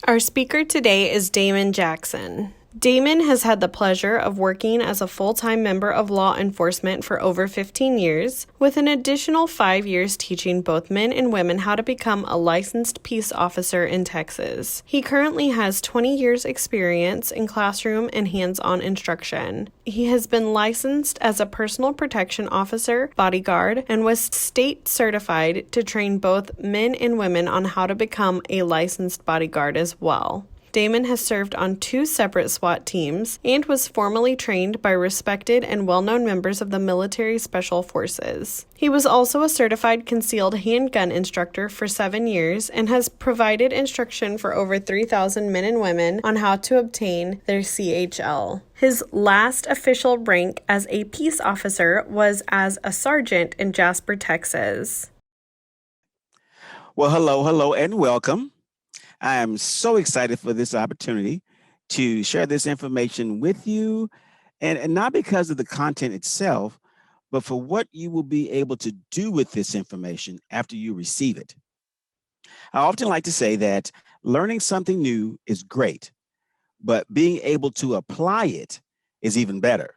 Our speaker today is Damon Jackson. Damon has had the pleasure of working as a full-time member of law enforcement for over 15 years, with an additional 5 years teaching both men and women how to become a licensed peace officer in Texas. He currently has 20 years experience in classroom and hands-on instruction. He has been licensed as a personal protection officer, bodyguard, and was state certified to train both men and women on how to become a licensed bodyguard as well. Damon has served on 2 separate SWAT teams and was formally trained by respected and well-known members of the military special forces. He was also a certified concealed handgun instructor for 7 years and has provided instruction for over 3,000 men and women on how to obtain their CHL. His last official rank as a peace officer was as a sergeant in Jasper, Texas. Well, hello, and welcome. I am so excited for this opportunity to share this information with you, and not because of the content itself, but for what you will be able to do with this information after you receive it. I often like to say that learning something new is great, but being able to apply it is even better.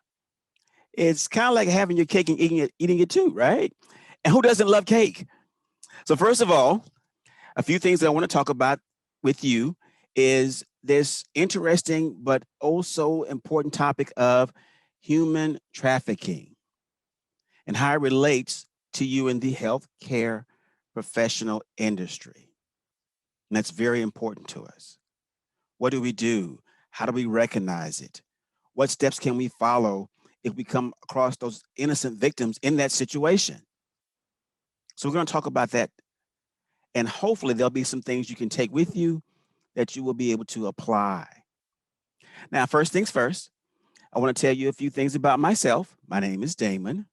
It's kind of like having your cake and eating it too, right? And who doesn't love cake? So first of all, a few things that I want to talk about with you is this interesting but also important topic of human trafficking and how it relates to you in the healthcare professional industry. And that's very important to us. What do we do? How do we recognize it? What steps can we follow if we come across those innocent victims in that situation? So we're going to talk about that. And hopefully there'll be some things you can take with you that you will be able to apply. Now, first things first, I want to tell you a few things about myself. My name is Damon,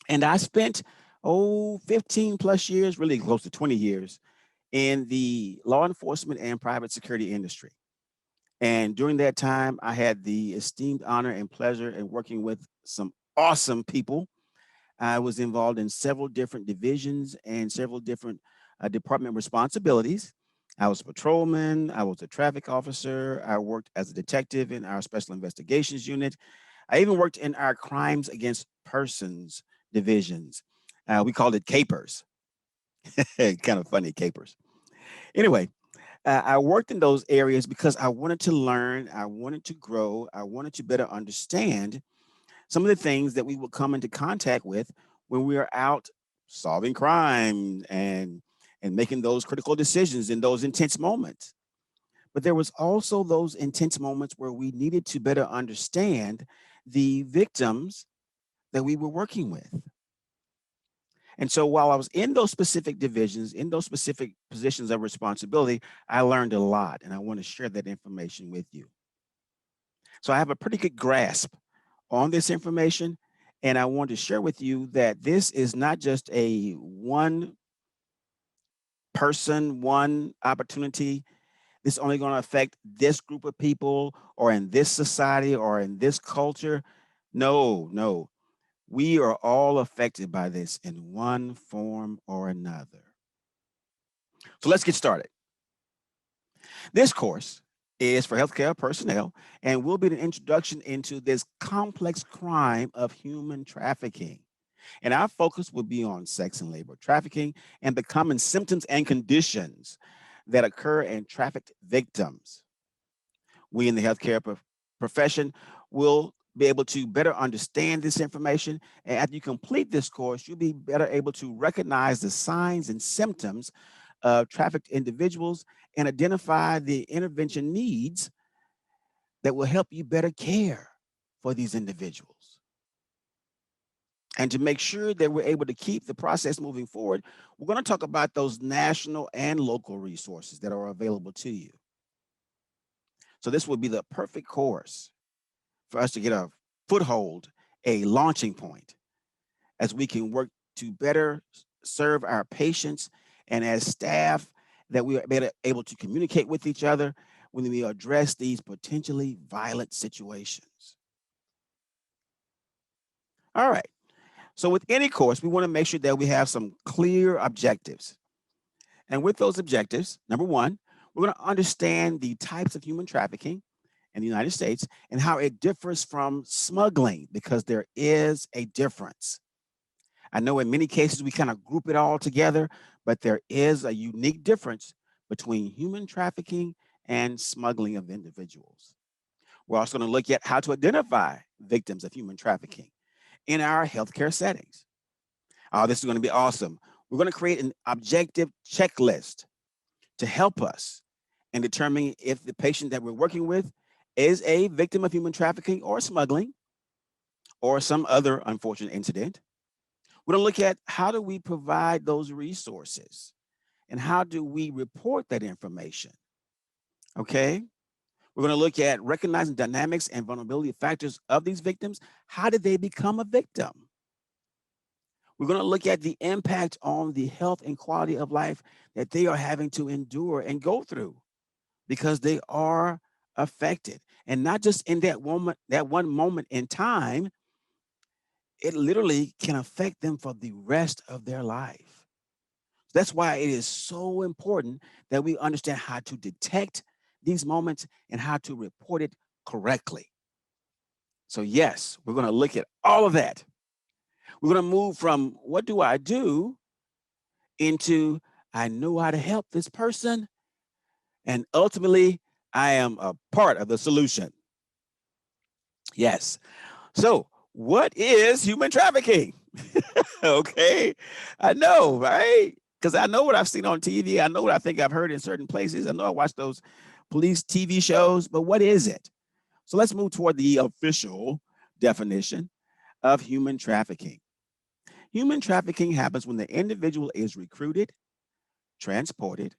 and I spent, 15 plus years, really close to 20 years, in the law enforcement and private security industry. And during that time, I had the esteemed honor and pleasure in working with some awesome people. I was involved in several different divisions and several different department responsibilities. I was a patrolman, I was a traffic officer, I worked as a detective in our special investigations unit. I even worked in our crimes against persons divisions. We called it capers. Kind of funny, capers. Anyway, I worked in those areas because I wanted to learn, I wanted to grow, I wanted to better understand some of the things that we would come into contact with when we are out solving crime and making those critical decisions in those intense moments. But there was also those intense moments where we needed to better understand the victims that we were working with. And so while I was in those specific divisions, in those specific positions of responsibility, I learned a lot, and I want to share that information with you. So I have a pretty good grasp on this information, and I want to share with you that this is not just a one person, one opportunity. This is only going to affect this group of people or in this society or in this culture. No. We are all affected by this in one form or another. So let's get started. This course is for healthcare personnel and will be an introduction into this complex crime of human trafficking. And our focus will be on sex and labor trafficking and the common symptoms and conditions that occur in trafficked victims. We in the healthcare profession will be able to better understand this information. And after you complete this course, you'll be better able to recognize the signs and symptoms of trafficked individuals and identify the intervention needs that will help you better care for these individuals. And to make sure that we're able to keep the process moving forward, we're going to talk about those national and local resources that are available to you. So this will be the perfect course for us to get a foothold, a launching point, as we can work to better serve our patients and as staff that we are better able to communicate with each other when we address these potentially violent situations. All right. So with any course, we want to make sure that we have some clear objectives. And with those objectives, number one, We're going to understand the types of human trafficking in the United States and how it differs from smuggling, because there is a difference. I know in many cases we kind of group it all together, but there is a unique difference between human trafficking and smuggling of individuals. We're also going to look at how to identify victims of human trafficking in our healthcare settings. Oh, this is going to be awesome. We're going to create an objective checklist to help us in determining if the patient that we're working with is a victim of human trafficking or smuggling or some other unfortunate incident. We're going to look at how do we provide those resources and how do we report that information. Okay. We're going to look at recognizing dynamics and vulnerability factors of these victims. How did they become a victim? We're going to look at the impact on the health and quality of life that they are having to endure and go through because they are affected. And not just in that one moment in time, it literally can affect them for the rest of their life. That's why it is so important that we understand how to detect these moments and how to report it correctly. So, yes, we're going to look at all of that. We're going to move from what do I do into I know how to help this person. And ultimately, I am a part of the solution. Yes. So, what is human trafficking? Okay. I know, right? Because I know what I've seen on TV. I know what I think I've heard in certain places. I know I watch those police TV shows, but what is it? So, let's move toward the official definition of human trafficking. Human trafficking happens when the individual is recruited, transported,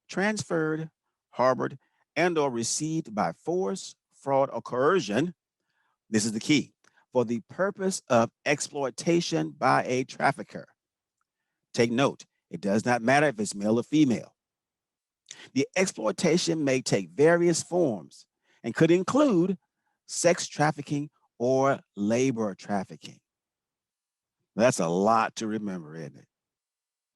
transferred, harbored, and or received by force, fraud, or coercion. This is the key. For the purpose of exploitation by a trafficker. Take note, it does not matter if it's male or female. The exploitation may take various forms and could include sex trafficking or labor trafficking. That's a lot to remember, isn't it?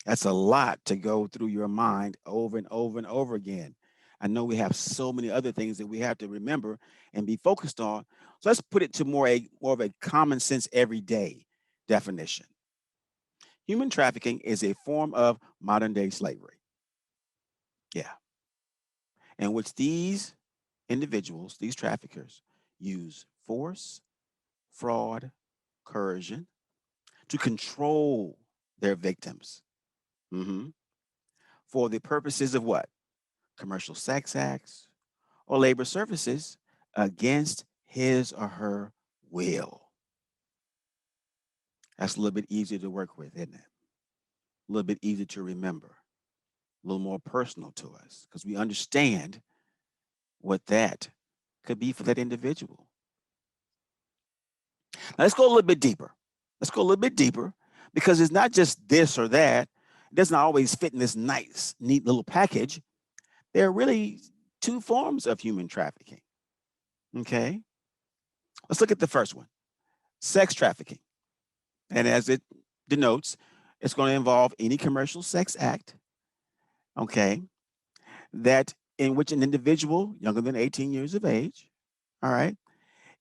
That's a lot to go through your mind over and over and over again. I know we have so many other things that we have to remember and be focused on. So let's put it to more of a common sense everyday definition. Human trafficking is a form of modern day slavery. Yeah. In which these individuals, these traffickers, use force, fraud, coercion to control their victims. Mhm. For the purposes of what? Commercial sex acts, or labor services against his or her will. That's a little bit easier to work with, isn't it? A little bit easier to remember, a little more personal to us because we understand what that could be for that individual. Now, let's go a little bit deeper. Let's go a little bit deeper because it's not just this or that. It doesn't always fit in this nice, neat little package. There are really two forms of human trafficking. Okay. Let's look at the first one, sex trafficking. And as it denotes, it's going to involve any commercial sex act, okay, that in which an individual younger than 18 years of age, all right,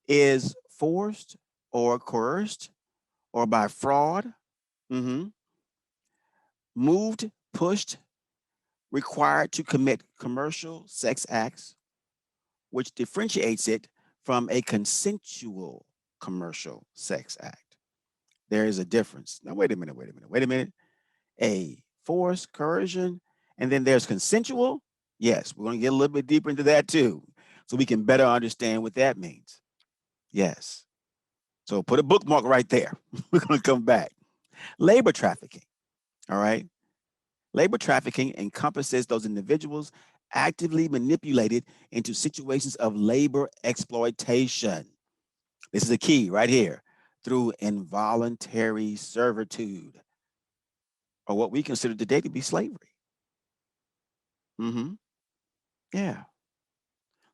is forced or coerced or by fraud, mhm, moved, pushed, required to commit commercial sex acts, which differentiates it from a consensual commercial sex act. There is a difference. Now, wait a minute. A force, coercion, and then there's consensual. Yes, we're going to get a little bit deeper into that too, so we can better understand what that means. Yes. So put a bookmark right there. We're going to come back. Labor trafficking. All right. Labor trafficking encompasses those individuals actively manipulated into situations of labor exploitation. This is a key right here through involuntary servitude, or what we consider today to be slavery. Mm-hmm. Yeah.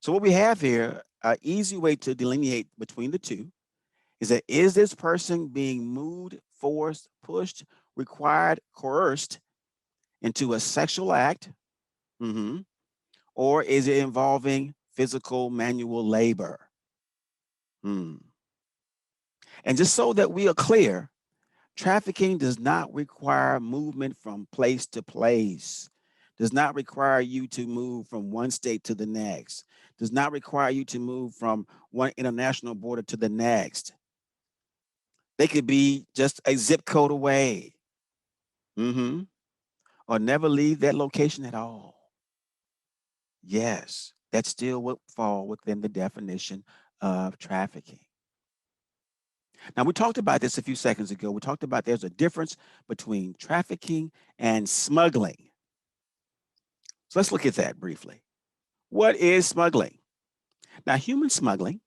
So what we have here, an easy way to delineate between the two is that is this person being moved, forced, pushed, required, coerced into a sexual act, mhm, or is it involving physical manual labor? Hmm. And just so that we are clear, trafficking does not require movement from place to place, does not require you to move from one state to the next, does not require you to move from one international border to the next. They could be just a zip code away, hmm or never leave that location at all. Yes, that still would fall within the definition of trafficking. Now, we talked about this a few seconds ago. We talked about there's a difference between trafficking and smuggling. So let's look at that briefly. What is smuggling? Now, human smuggling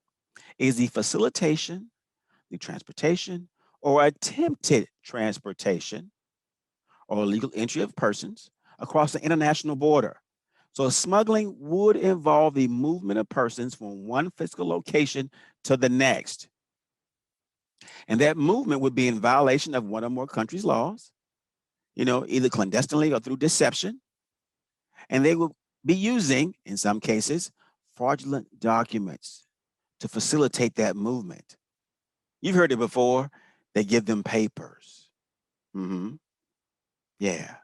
is the facilitation, the transportation, or attempted transportation or illegal entry of persons across the international border. So, smuggling would involve the movement of persons from one physical location to the next. And that movement would be in violation of one or more countries' laws, either clandestinely or through deception. And they will be using, in some cases, fraudulent documents to facilitate that movement. You've heard it before. They give them papers. hmm Yeah.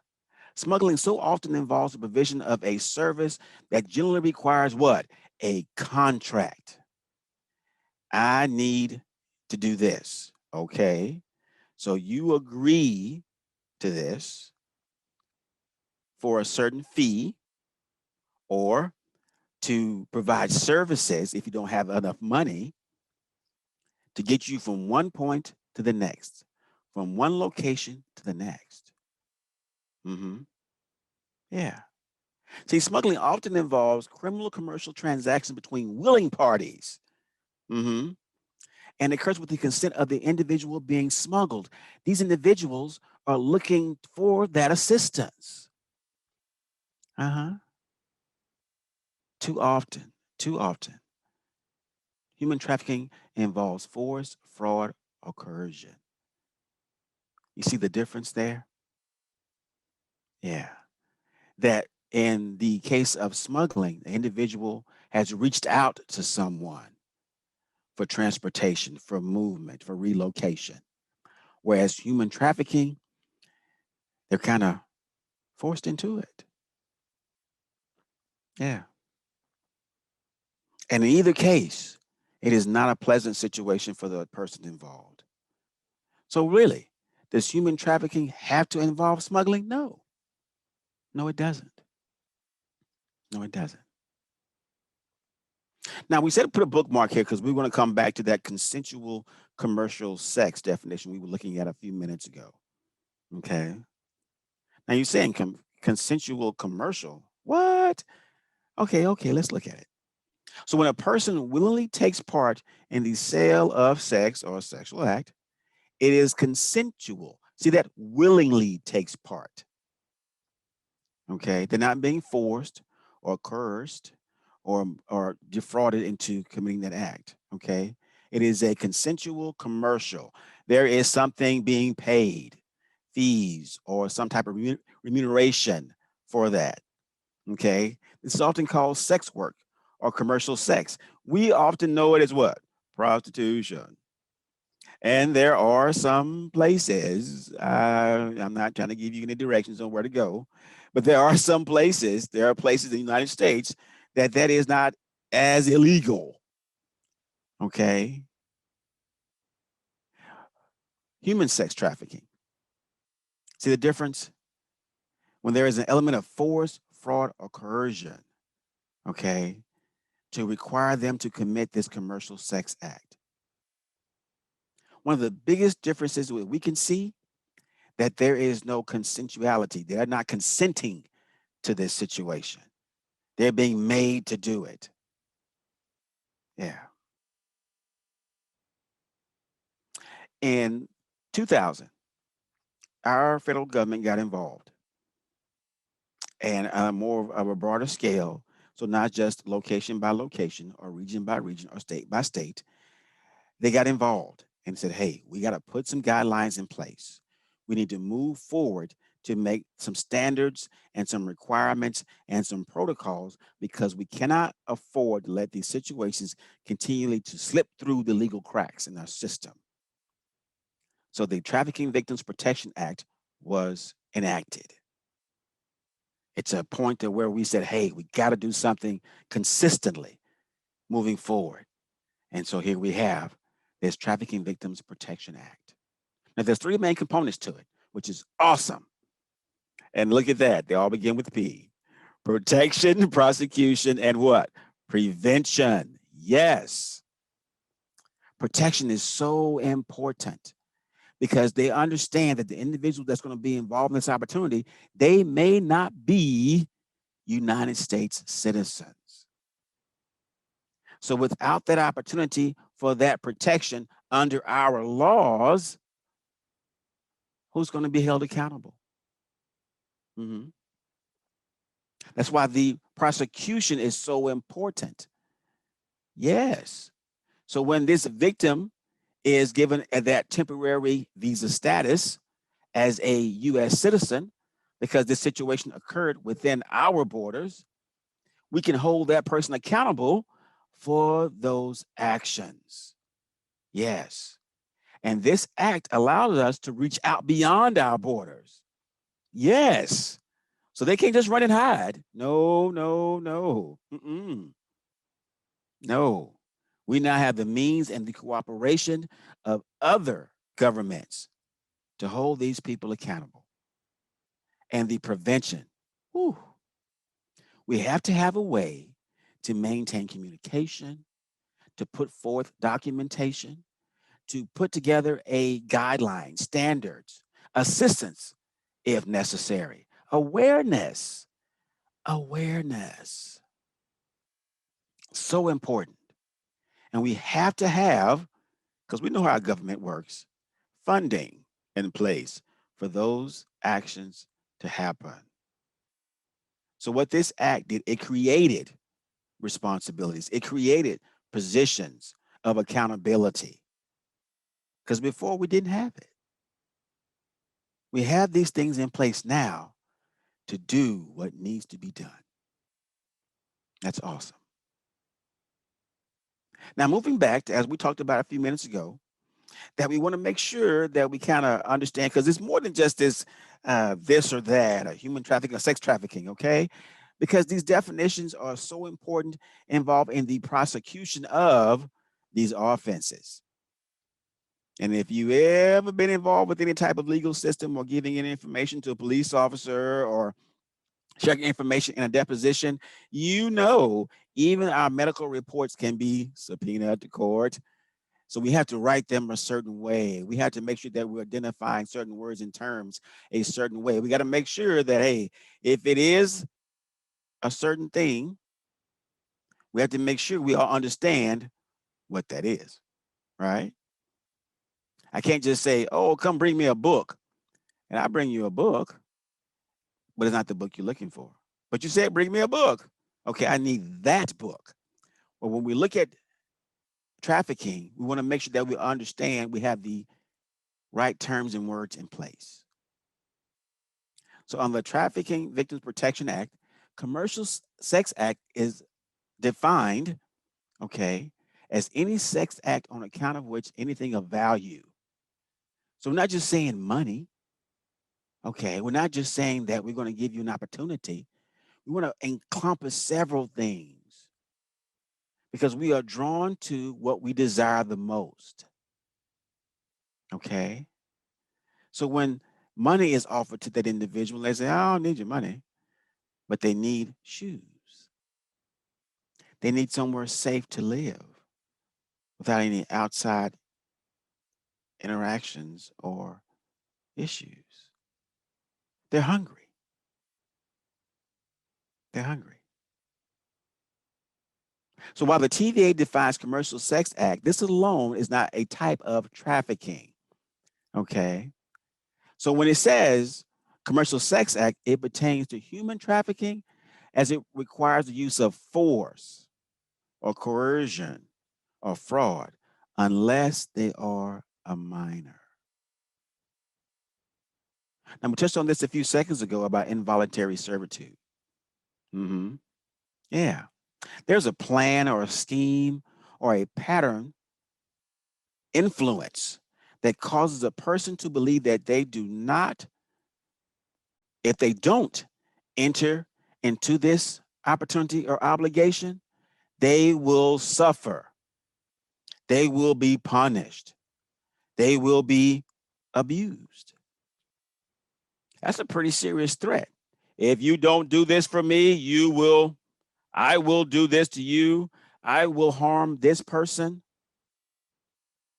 Smuggling so often involves the provision of a service that generally requires what? A contract. I need to do this. Okay. So you agree to this for a certain fee or to provide services if you don't have enough money to get you from one point to the next, from one location to the next. hmm Yeah. See, smuggling often involves criminal commercial transactions between willing parties. hmm And occurs with the consent of the individual being smuggled. These individuals are looking for that assistance. Uh-huh. Too often, too often. Human trafficking involves force, fraud, or coercion. You see the difference there? Yeah. That in the case of smuggling, the individual has reached out to someone for transportation, for movement, for relocation. Whereas human trafficking, they're kind of forced into it. Yeah. And in either case, it is not a pleasant situation for the person involved. So, really, does human trafficking have to involve smuggling? No. No, it doesn't. No, it doesn't. Now, we said to put a bookmark here because we want to come back to that consensual commercial sex definition we were looking at a few minutes ago. Okay. Now, you're saying consensual commercial. What? Okay, let's look at it. So, when a person willingly takes part in the sale of sex or a sexual act, it is consensual. See, that willingly takes part. Okay. They're not being forced or coerced or defrauded into committing that act. Okay. It is a consensual commercial. There is something being paid, fees, or some type of remuneration for that. Okay. This is often called sex work or commercial sex. We often know it as what? Prostitution. And there are some places, I'm not trying to give you any directions on where to go, but there are there are places in the United States that is not as illegal. Okay. Human sex trafficking. See the difference? When there is an element of force, fraud, or coercion, okay, to require them to commit this commercial sex act. One of the biggest differences we can see that there is no consensuality. They are not consenting to this situation. They're being made to do it. Yeah. In 2000, our federal government got involved and more of a broader scale. So not just location by location or region by region or state by state. They got involved and said, hey, we got to put some guidelines in place. We need to move forward to make some standards and some requirements and some protocols because we cannot afford to let these situations continually to slip through the legal cracks in our system. So the Trafficking Victims Protection Act was enacted. It's a point to where we said, hey, we got to do something consistently moving forward. And so here we have this Trafficking Victims Protection Act. Now, there's three main components to it, which is awesome. And look at that. They all begin with P. Protection, prosecution, and what? Prevention. Yes. Protection is so important because they understand that the individual that's going to be involved in this opportunity, they may not be United States citizens. So without that opportunity for that protection under our laws, who's going to be held accountable? Mm-hmm. That's why the prosecution is so important. Yes. So when this victim is given that temporary visa status as a U.S. citizen, because this situation occurred within our borders, we can hold that person accountable for those actions. Yes. And this act allows us to reach out beyond our borders. Yes. So they can't just run and hide. No, no, no. Mm-mm. No. We now have the means and the cooperation of other governments to hold these people accountable. And the prevention. Whew. We have to have a way to maintain communication, to put forth documentation, to put together a guideline, standards, assistance if necessary, awareness. So important. And we have to have, because we know how our government works, funding in place for those actions to happen. So what this act did, it created responsibilities. It created positions of accountability. Because before we didn't have it. We have these things in place now to do what needs to be done. That's awesome. Now, moving back to, as we talked about a few minutes ago, that we want to make sure that we kind of understand, because it's more than just this or that, or human trafficking or sex trafficking, okay? Because these definitions are so important, involved in the prosecution of these offenses. And if you ever been involved with any type of legal system or giving any information to a police officer or checking information in a deposition, you know, even our medical reports can be subpoenaed to court. So we have to write them a certain way. We have to make sure that we're identifying certain words and terms a certain way. We got to make sure that, hey, if it is a certain thing, we have to make sure we all understand what that is, right? I can't just say, oh, come bring me a book. And I bring you a book, but it's not the book you're looking for. But you said, bring me a book. Okay, I need that book. But when we look at trafficking, we want to make sure that we understand we have the right terms and words in place. So on the Trafficking Victims Protection Act, commercial sex act is defined, okay, as any sex act on account of which anything of value. So we're not just saying money, okay, we're not just saying that we're going to give you an opportunity. We want to encompass several things because we are drawn to what we desire the most, okay? So when money is offered to that individual, they say, I don't need your money, but they need shoes. They need somewhere safe to live without any outside interactions or issues. They're hungry. They're hungry. So while the TVA defines commercial sex act, this alone is not a type of trafficking, okay? So when it says commercial sex act, it pertains to human trafficking as it requires the use of force or coercion or fraud unless they are a minor. Now, we touched on this a few seconds ago about involuntary servitude. Hmm. Yeah. There's a plan or a scheme or a pattern influence that causes a person to believe that they do not, if they don't enter into this opportunity or obligation, they will suffer. They will be punished. They will be abused. That's a pretty serious threat. If you don't do this for me, I will do this to you. I will harm this person.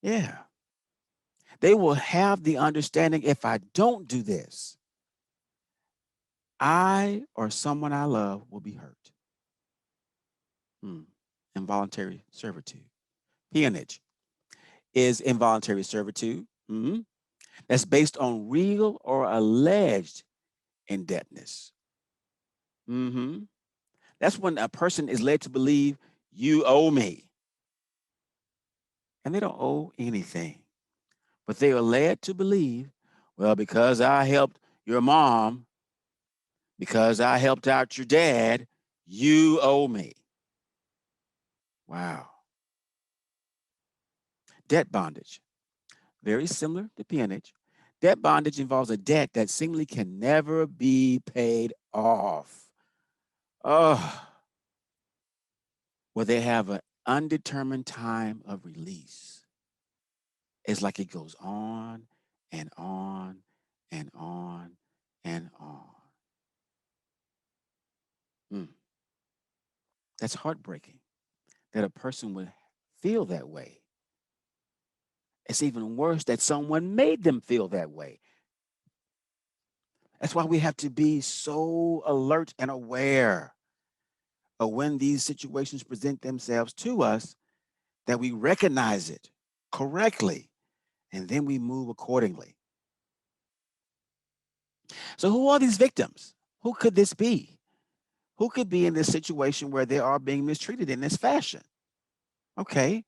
Yeah. They will have the understanding if I don't do this, I or someone I love will be hurt. Involuntary servitude. Peonage is involuntary servitude. That's based on real or alleged indebtedness. That's when a person is led to believe you owe me, and they don't owe anything, but they are led to believe, well, because I helped your mom, because I helped out your dad, you owe me. Wow. Debt bondage, very similar to peonage. Debt bondage involves a debt that seemingly can never be paid off. Oh, where they have an undetermined time of release. It's like it goes on and on and on and on. That's heartbreaking that a person would feel that way. It's even worse that someone made them feel that way. That's why we have to be so alert and aware of when these situations present themselves to us, that we recognize it correctly and then we move accordingly. So, who are these victims? Who could this be? Who could be in this situation where they are being mistreated in this fashion? Okay,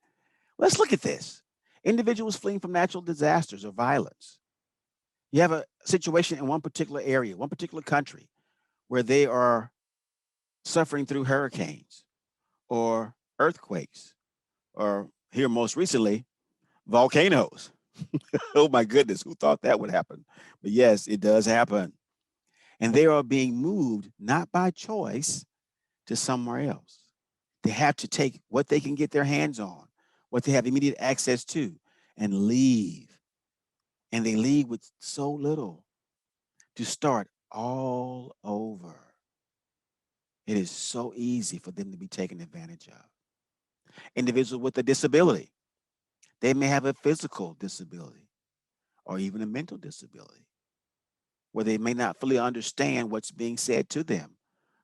let's look at this. Individuals fleeing from natural disasters or violence. You have a situation in one particular area, one particular country, where they are suffering through hurricanes or earthquakes, or here most recently, volcanoes. Oh my goodness, who thought that would happen? But yes, it does happen. And they are being moved not by choice to somewhere else. They have to take what they can get their hands on, what they have immediate access to, and leave. And they leave with so little to start all over. It is so easy for them to be taken advantage of. Individuals with a disability, they may have a physical disability or even a mental disability, where they may not fully understand what's being said to them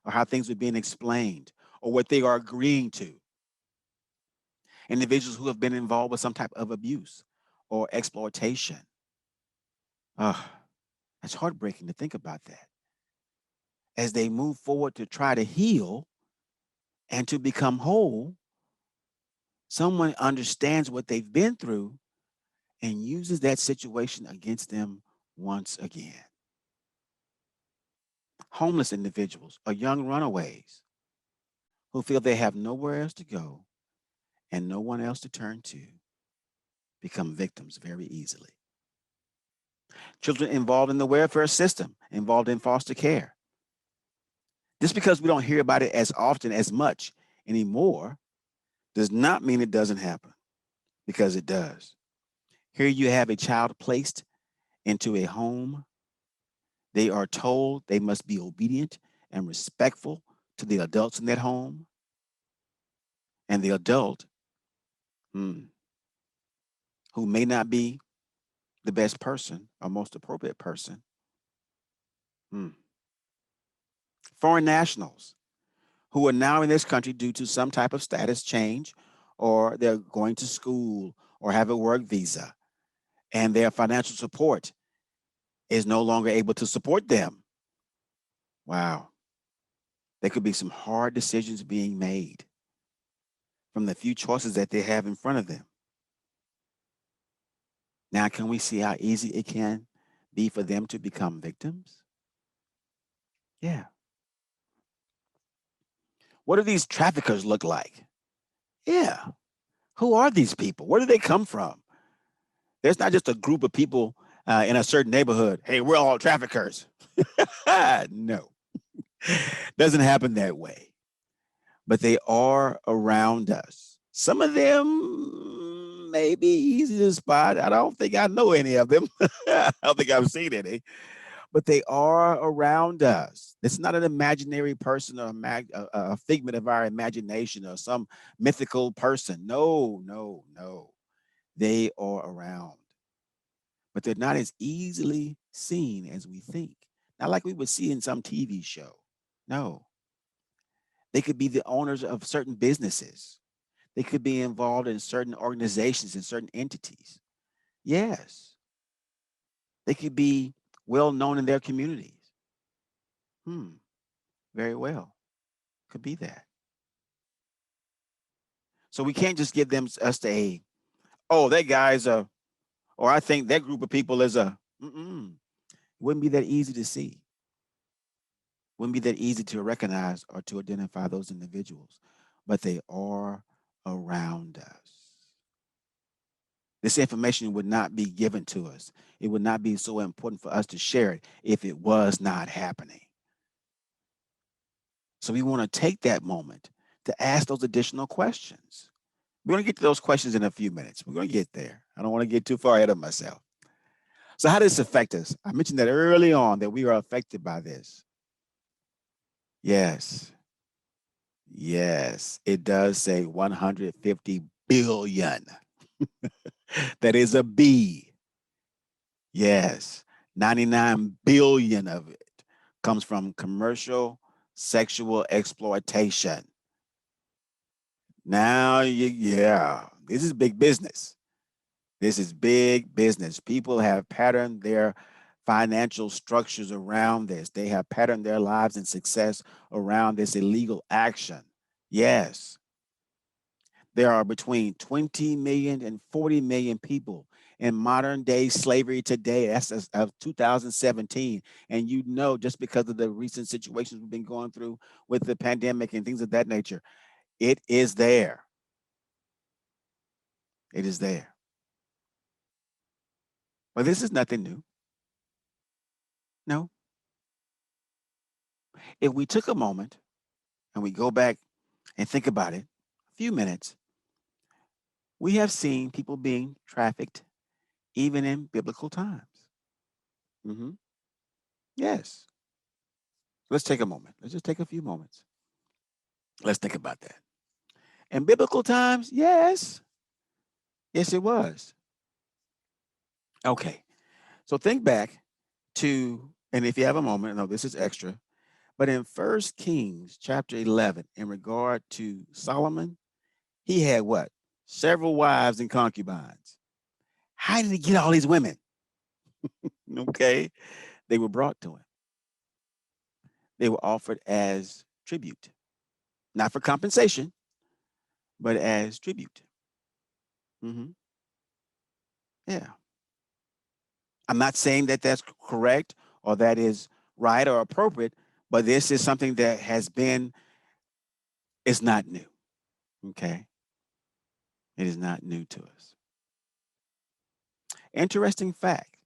or how things are being explained or what they are agreeing to. Individuals who have been involved with some type of abuse or exploitation. It's heartbreaking to think about that. As they move forward to try to heal and to become whole, someone understands what they've been through and uses that situation against them once again. Homeless individuals or young runaways who feel they have nowhere else to go and no one else to turn to become victims very easily. Children involved in the welfare system, involved in foster care. Just because we don't hear about it as often, as much anymore, does not mean it doesn't happen, because it does. Here you have a child placed into a home. They are told they must be obedient and respectful to the adults in that home. And the adult, who may not be the best person or most appropriate person. Foreign nationals who are now in this country due to some type of status change, or they're going to school or have a work visa, and their financial support is no longer able to support them. Wow. There could be some hard decisions being made from the few choices that they have in front of them. Now, can we see how easy it can be for them to become victims? Yeah. What do these traffickers look like? Yeah. Who are these people? Where do they come from? There's not just a group of people in a certain neighborhood. Hey, we're all traffickers. No, doesn't happen that way. But they are around us. Some of them may be easy to spot. I don't think I know any of them. I don't think I've seen any, but they are around us. It's not an imaginary person or a figment of our imagination or some mythical person. No, no, no. They are around, but they're not as easily seen as we think. Not like we would see in some TV show. No, they could be the owners of certain businesses. They could be involved in certain organizations and certain entities. Yes, they could be well known in their communities. Hmm, very well. Could be that. So we can't just give them us a, oh, that guy's a, or I think that group of people is a, wouldn't be that easy to see. Wouldn't be that easy to recognize or to identify those individuals, but they are around us. This information would not be given to us. It would not be so important for us to share it if it was not happening. So we want to take that moment to ask those additional questions. We're going to get to those questions in a few minutes. We're going to get there. I don't want to get too far ahead of myself. So how does this affect us? I mentioned that early on that we are affected by this. Yes. Yes. It does say 150 billion. That is a B. Yes. 99 billion of it comes from commercial sexual exploitation. Now, yeah, this is big business. This is big business. People have patterned their financial structures around this. They have patterned their lives and success around this illegal action. Yes, there are between 20 million and 40 million people in modern day slavery today. That's as of 2017. And you know, just because of the recent situations we've been going through with the pandemic and things of that nature, it is there. It is there. But this is nothing new. No. If we took a moment and we go back and think about it, a few minutes, we have seen people being trafficked even in biblical times. Mm-hmm. Yes. Let's take a moment. Let's just take a few moments. Let's think about that. In biblical times, yes. Yes, it was. Okay. So think back to, and if you have a moment, no, this is extra, but in First Kings chapter 11, in regard to Solomon, he had what? Several wives and concubines. How did he get all these women? Okay. They were brought to him. They were offered as tribute, not for compensation, but as tribute. Hmm. Yeah. I'm not saying that that's correct or that is right or appropriate, but this is something that has been, it's not new. Okay. It is not new to us. Interesting fact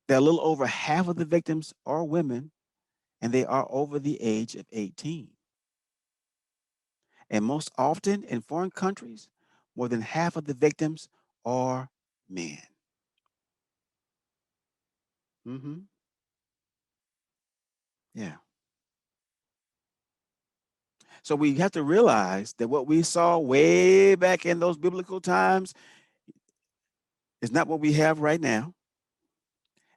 that a little over half of the victims are women and they are over the age of 18. And most often in foreign countries, more than half of the victims are men. Hmm. Yeah. So we have to realize that what we saw way back in those biblical times is not what we have right now.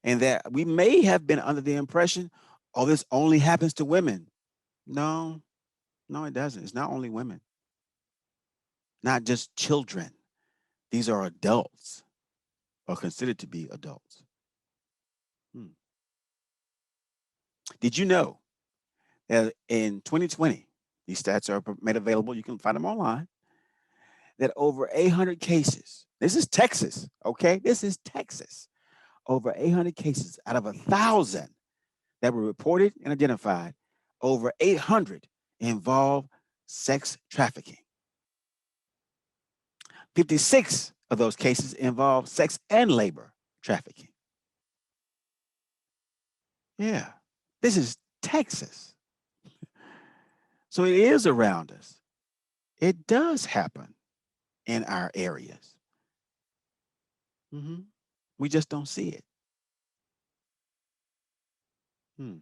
And that we may have been under the impression, oh, this only happens to women. No, no, it doesn't. It's not only women, not just children. These are adults or considered to be adults. Hmm. Did you know that in 2020, these stats are made available, you can find them online, that over 800 cases, this is Texas, okay? This is Texas. over 800 cases out of 1,000 that were reported and identified, over 800 involve sex trafficking. 56 of those cases involve sex and labor trafficking. Yeah, this is Texas. So it is around us. It does happen in our areas. Mhm. We just don't see it. Hmm.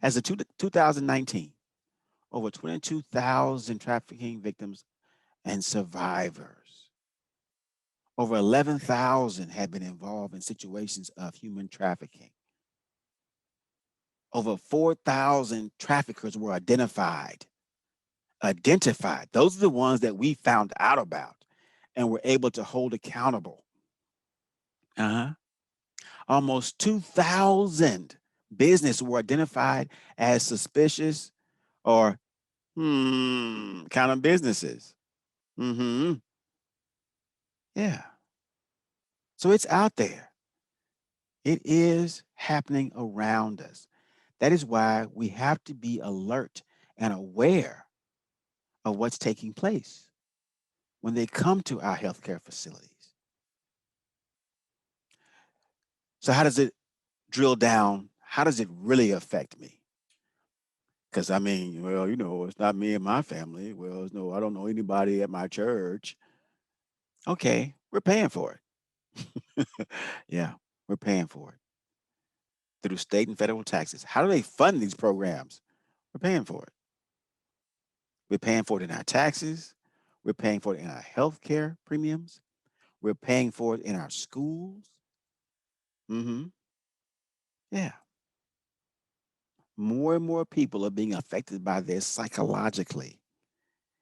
As of 2019, over 22,000 trafficking victims and survivors. Over 11,000 had been involved in situations of human trafficking. Over 4,000 traffickers were identified. Identified. Those are the ones that we found out about and were able to hold accountable. Uh-huh. Almost 2,000 businesses were identified as suspicious or kind of businesses. Mm-hmm. Yeah. So it's out there. It is happening around us. That is why we have to be alert and aware of what's taking place when they come to our healthcare facilities. So, how does it drill down? How does it really affect me? Because I mean, well, it's not me and my family. Well, no, I don't know anybody at my church. Okay, we're paying for it. Yeah, we're paying for it through state and federal taxes. How do they fund these programs? We're paying for it. We're paying for it in our taxes. We're paying for it in our health care premiums. We're paying for it in our schools. Mm-hmm. Yeah. More and more people are being affected by this psychologically.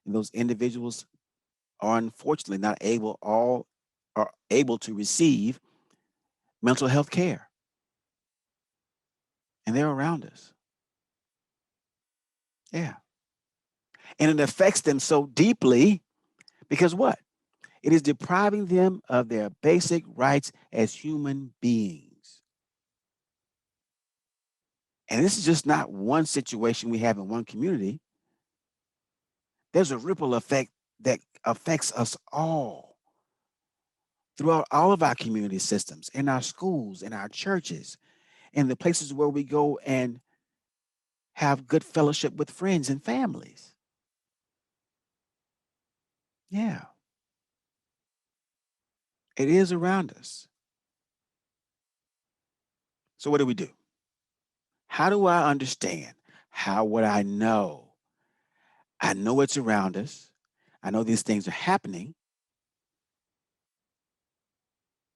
And those individuals are unfortunately not able to receive mental health care. And they're around us. Yeah. And it affects them so deeply because what? It is depriving them of their basic rights as human beings. And this is just not one situation we have in one community. There's a ripple effect that affects us all throughout all of our community systems, in our schools, in our churches, in the places where we go and have good fellowship with friends and families. Yeah, it is around us. So, what do we do? How do I understand? How would I know? I know it's around us. I know these things are happening.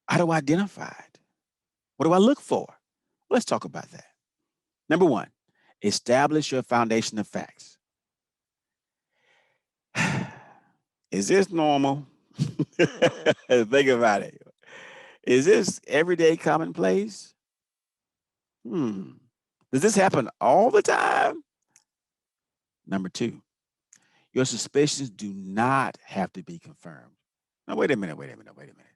How do I identify it? What do I look for? Let's talk about that. Number one, establish your foundation of facts. Is this normal? Think about it. Is this everyday commonplace? Hmm. Does this happen all the time? Number two, your suspicions do not have to be confirmed. Now, wait a minute, wait a minute, wait a minute.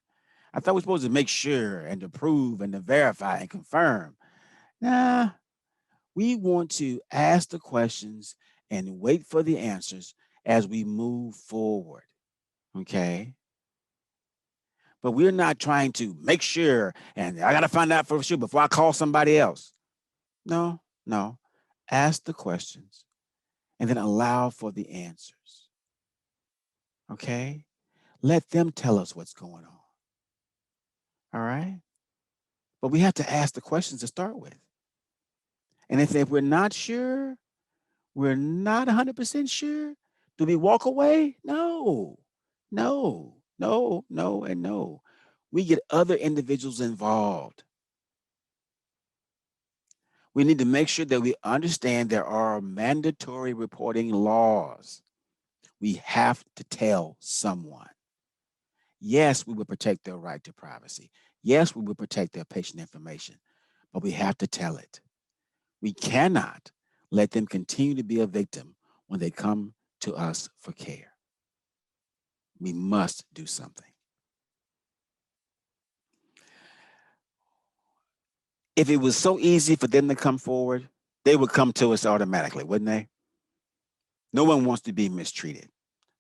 I thought we were supposed to make sure and to prove and to verify and confirm. Nah, we want to ask the questions and wait for the answers as we move forward. Okay. But we're not trying to make sure and I got to find out for sure before I call somebody else. No, no. Ask the questions and then allow for the answers. Okay. Let them tell us what's going on. All right. But we have to ask the questions to start with. And if we're not sure, we're not 100% sure, do we walk away? No, no, no, no, and no. We get other individuals involved. We need to make sure that we understand there are mandatory reporting laws. We have to tell someone. Yes, we will protect their right to privacy. Yes, we will protect their patient information, but we have to tell it. We cannot let them continue to be a victim when they come to us for care. We must do something. If it was so easy for them to come forward, they would come to us automatically, wouldn't they? No one wants to be mistreated.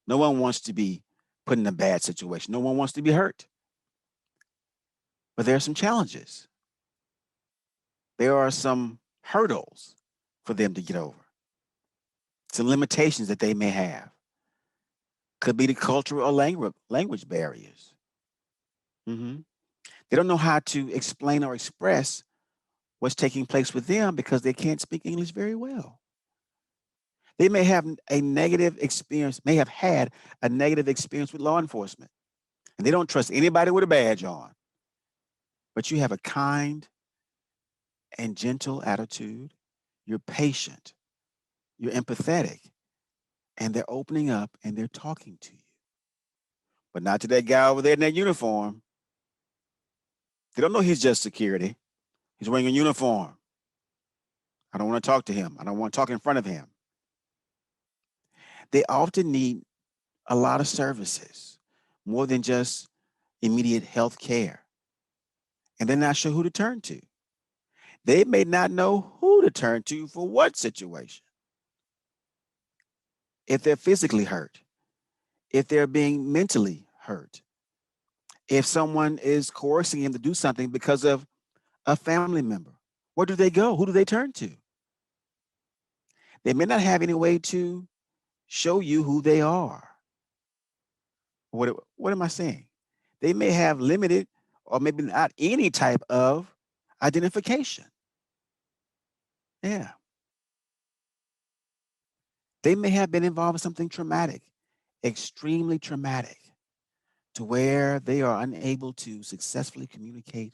No one wants to be put in a bad situation. No one wants to be hurt. But there are some challenges. There are some hurdles for them to get over, some limitations that they may have. Could be the cultural or language barriers. Mhm. They don't know how to explain or express what's taking place with them because they can't speak English very well. They may have a negative experience, may have had a negative experience with law enforcement, and they don't trust anybody with a badge on. But you have a kind and gentle attitude. You're patient, you're empathetic, and they're opening up and they're talking to you. But not to that guy over there in that uniform. They don't know he's just security. He's wearing a uniform. I don't want to talk to him. I don't want to talk in front of him. They often need a lot of services, more than just immediate health care. And they're not sure who to turn to. They may not know who to turn to for what situation. If they're physically hurt, if they're being mentally hurt, if someone is coercing him to do something because of a family member, where do they go? Who do they turn to? They may not have any way to show you who they are. What am I saying? They may have limited or maybe not any type of identification. Yeah. They may have been involved in something traumatic, extremely traumatic, to where they are unable to successfully communicate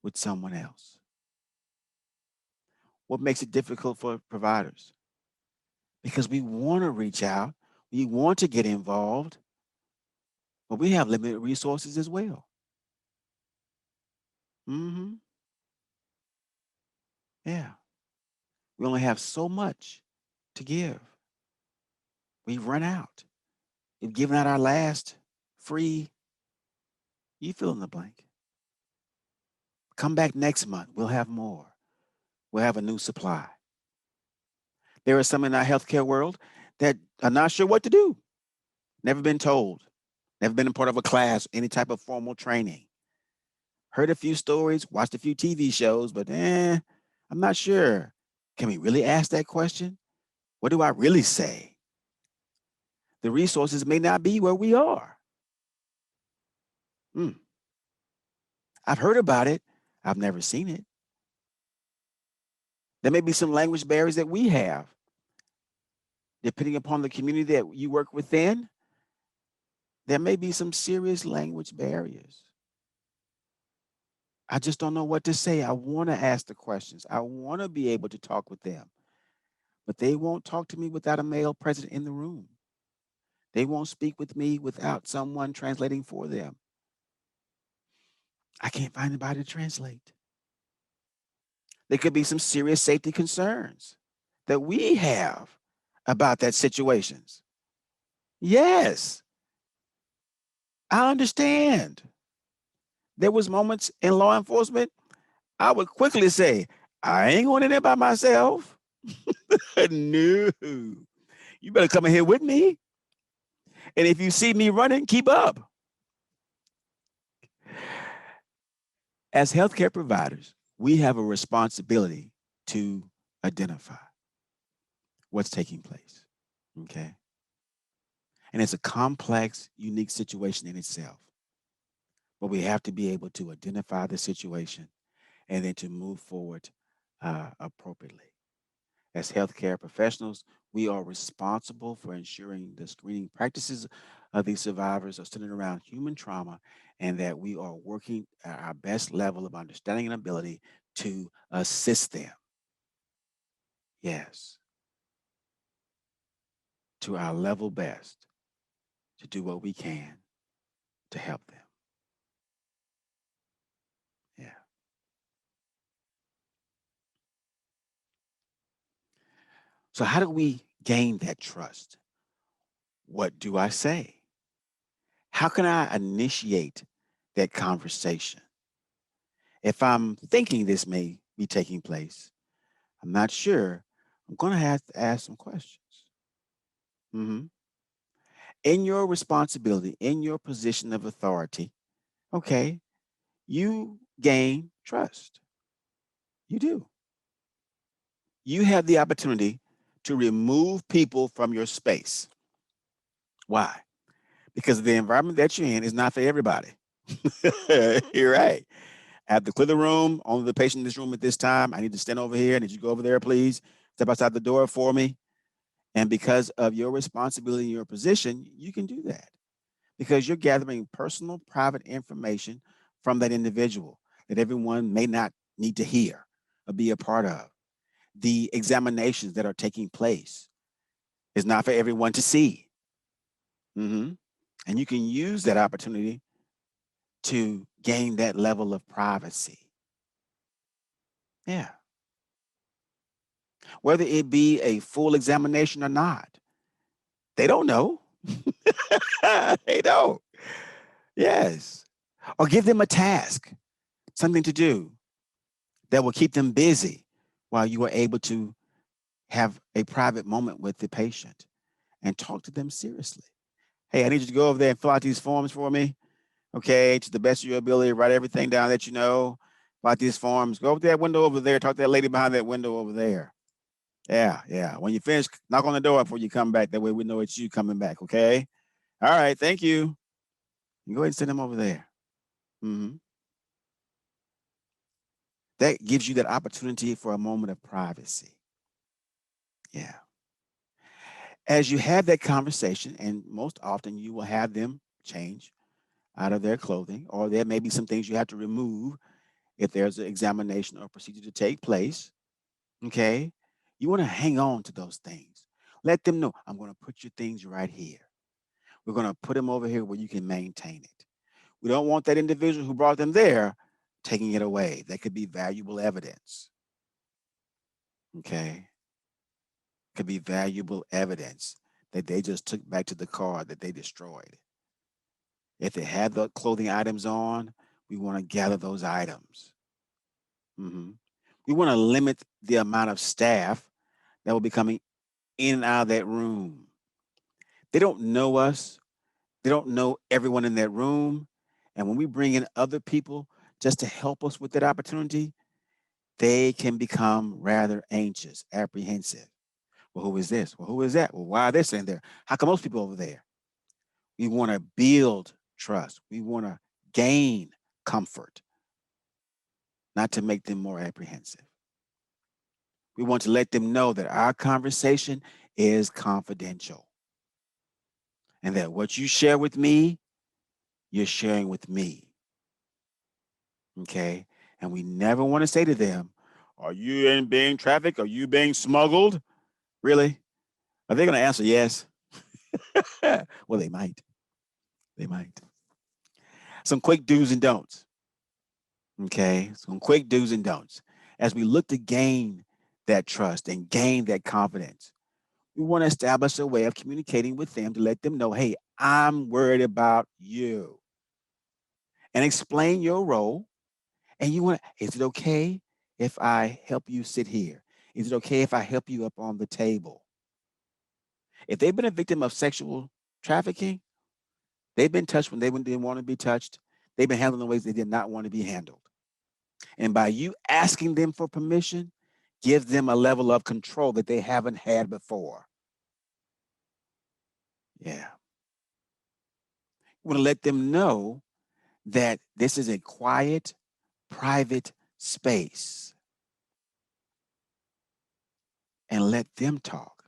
with someone else. What makes it difficult for providers? Because we want to reach out, we want to get involved, but we have limited resources as well. Hmm. Yeah. We only have so much to give. We've run out. We've given out our last free, you fill in the blank. Come back next month. We'll have more. We'll have a new supply. There are some in our healthcare world that are not sure what to do. Never been told, never been a part of a class, any type of formal training. Heard a few stories, watched a few TV shows, but I'm not sure. Can we really ask that question? What do I really say? The resources may not be where we are. Hmm. I've heard about it. I've never seen it. There may be some language barriers that we have. Depending upon the community that you work within, there may be some serious language barriers. I just don't know what to say. I want to ask the questions. I want to be able to talk with them, but they won't talk to me without a male present in the room. They won't speak with me without someone translating for them. I can't find anybody to translate. There could be some serious safety concerns that we have about that situations. Yes, I understand. There was moments in law enforcement I would quickly say, I ain't going in there by myself. No. You better come in here with me. And if you see me running, keep up. As healthcare providers, we have a responsibility to identify what's taking place. Okay. And it's a complex, unique situation in itself. But we have to be able to identify the situation and then to move forward appropriately. As healthcare professionals, we are responsible for ensuring the screening practices of these survivors are centered around human trauma and that we are working at our best level of understanding and ability to assist them. Yes, to our level best to do what we can to help them. Yeah. So, how do we gain that trust? What do I say? How can I initiate that conversation? If I'm thinking this may be taking place? I'm not sure. I'm going to have to ask some questions. hmm In your responsibility, in your position of authority, okay, you gain trust. You do. You have the opportunity to remove people from your space. Why? Because the environment that you're in is not for everybody. You're right. I have to clear the room. Only the patient in this room at this time. I need to stand over here. I need you to go over there, please. Step outside the door for me. And because of your responsibility and your position, you can do that because you're gathering personal, private information from that individual that everyone may not need to hear or be a part of. The examinations that are taking place is not for everyone to see. hmm And you can use that opportunity to gain that level of privacy. Yeah. Whether it be a full examination or not, they don't know. They don't. Yes. Or give them a task, something to do that will keep them busy while you are able to have a private moment with the patient and talk to them seriously. Hey, I need you to go over there and fill out these forms for me. Okay, to the best of your ability, write everything down that you know about these forms. Go over to that window over there, talk to that lady behind that window over there. Yeah, yeah. When you finish, knock on the door before you come back. That way we know it's you coming back. Okay. All right. Thank you. You go ahead and send them over there. hmm That gives you that opportunity for a moment of privacy. Yeah. As you have that conversation, and most often you will have them change out of their clothing, or there may be some things you have to remove if there's an examination or procedure to take place. Okay. You want to hang on to those things. Let them know, I'm going to put your things right here. We're going to put them over here where you can maintain it. We don't want that individual who brought them there taking it away. That could be valuable evidence. Okay. Could be valuable evidence that they just took back to the car that they destroyed. If they had the clothing items on, we want to gather those items. hmm We want to limit the amount of staff that will be coming in and out of that room. They don't know us. They don't know everyone in that room. And when we bring in other people just to help us with that opportunity, they can become rather anxious, apprehensive. Well, who is this? Well, who is that? Well, why are they sitting there? How come most people over there? We want to build trust. We want to gain comfort, not to make them more apprehensive. We want to let them know that our conversation is confidential and that what you share with me, you're sharing with me. Okay. And we never want to say to them, are you in being trafficked? Are you being smuggled? Really? Are they going to answer yes? Well, they might. They might. Some quick do's and don'ts. Okay. Some quick do's and don'ts. As we look to gain that trust and gain that confidence, we want to establish a way of communicating with them to let them know, hey, I'm worried about you. And explain your role. And you want to, is it okay if I help you sit here? Is it okay if I help you up on the table? If they've been a victim of sexual trafficking, they've been touched when they didn't want to be touched. They've been handled in ways they did not want to be handled. And by you asking them for permission, gives them a level of control that they haven't had before. Yeah. You want to let them know that this is a quiet, private space and let them talk.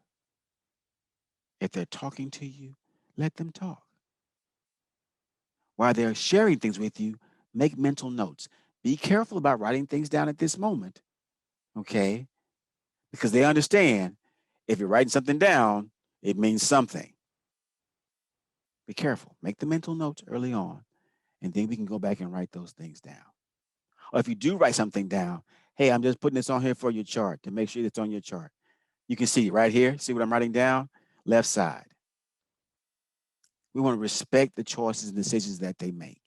If they're talking to you, let them talk. While they're sharing things with you, make mental notes. Be careful about writing things down at this moment, okay? Because they understand if you're writing something down, it means something. Be careful. Make the mental notes early on, and then we can go back and write those things down. Or if you do write something down, hey, I'm just putting this on here for your chart to make sure it's on your chart. You can see right here, see what I'm writing down? Left side. We want to respect the choices and decisions that they make.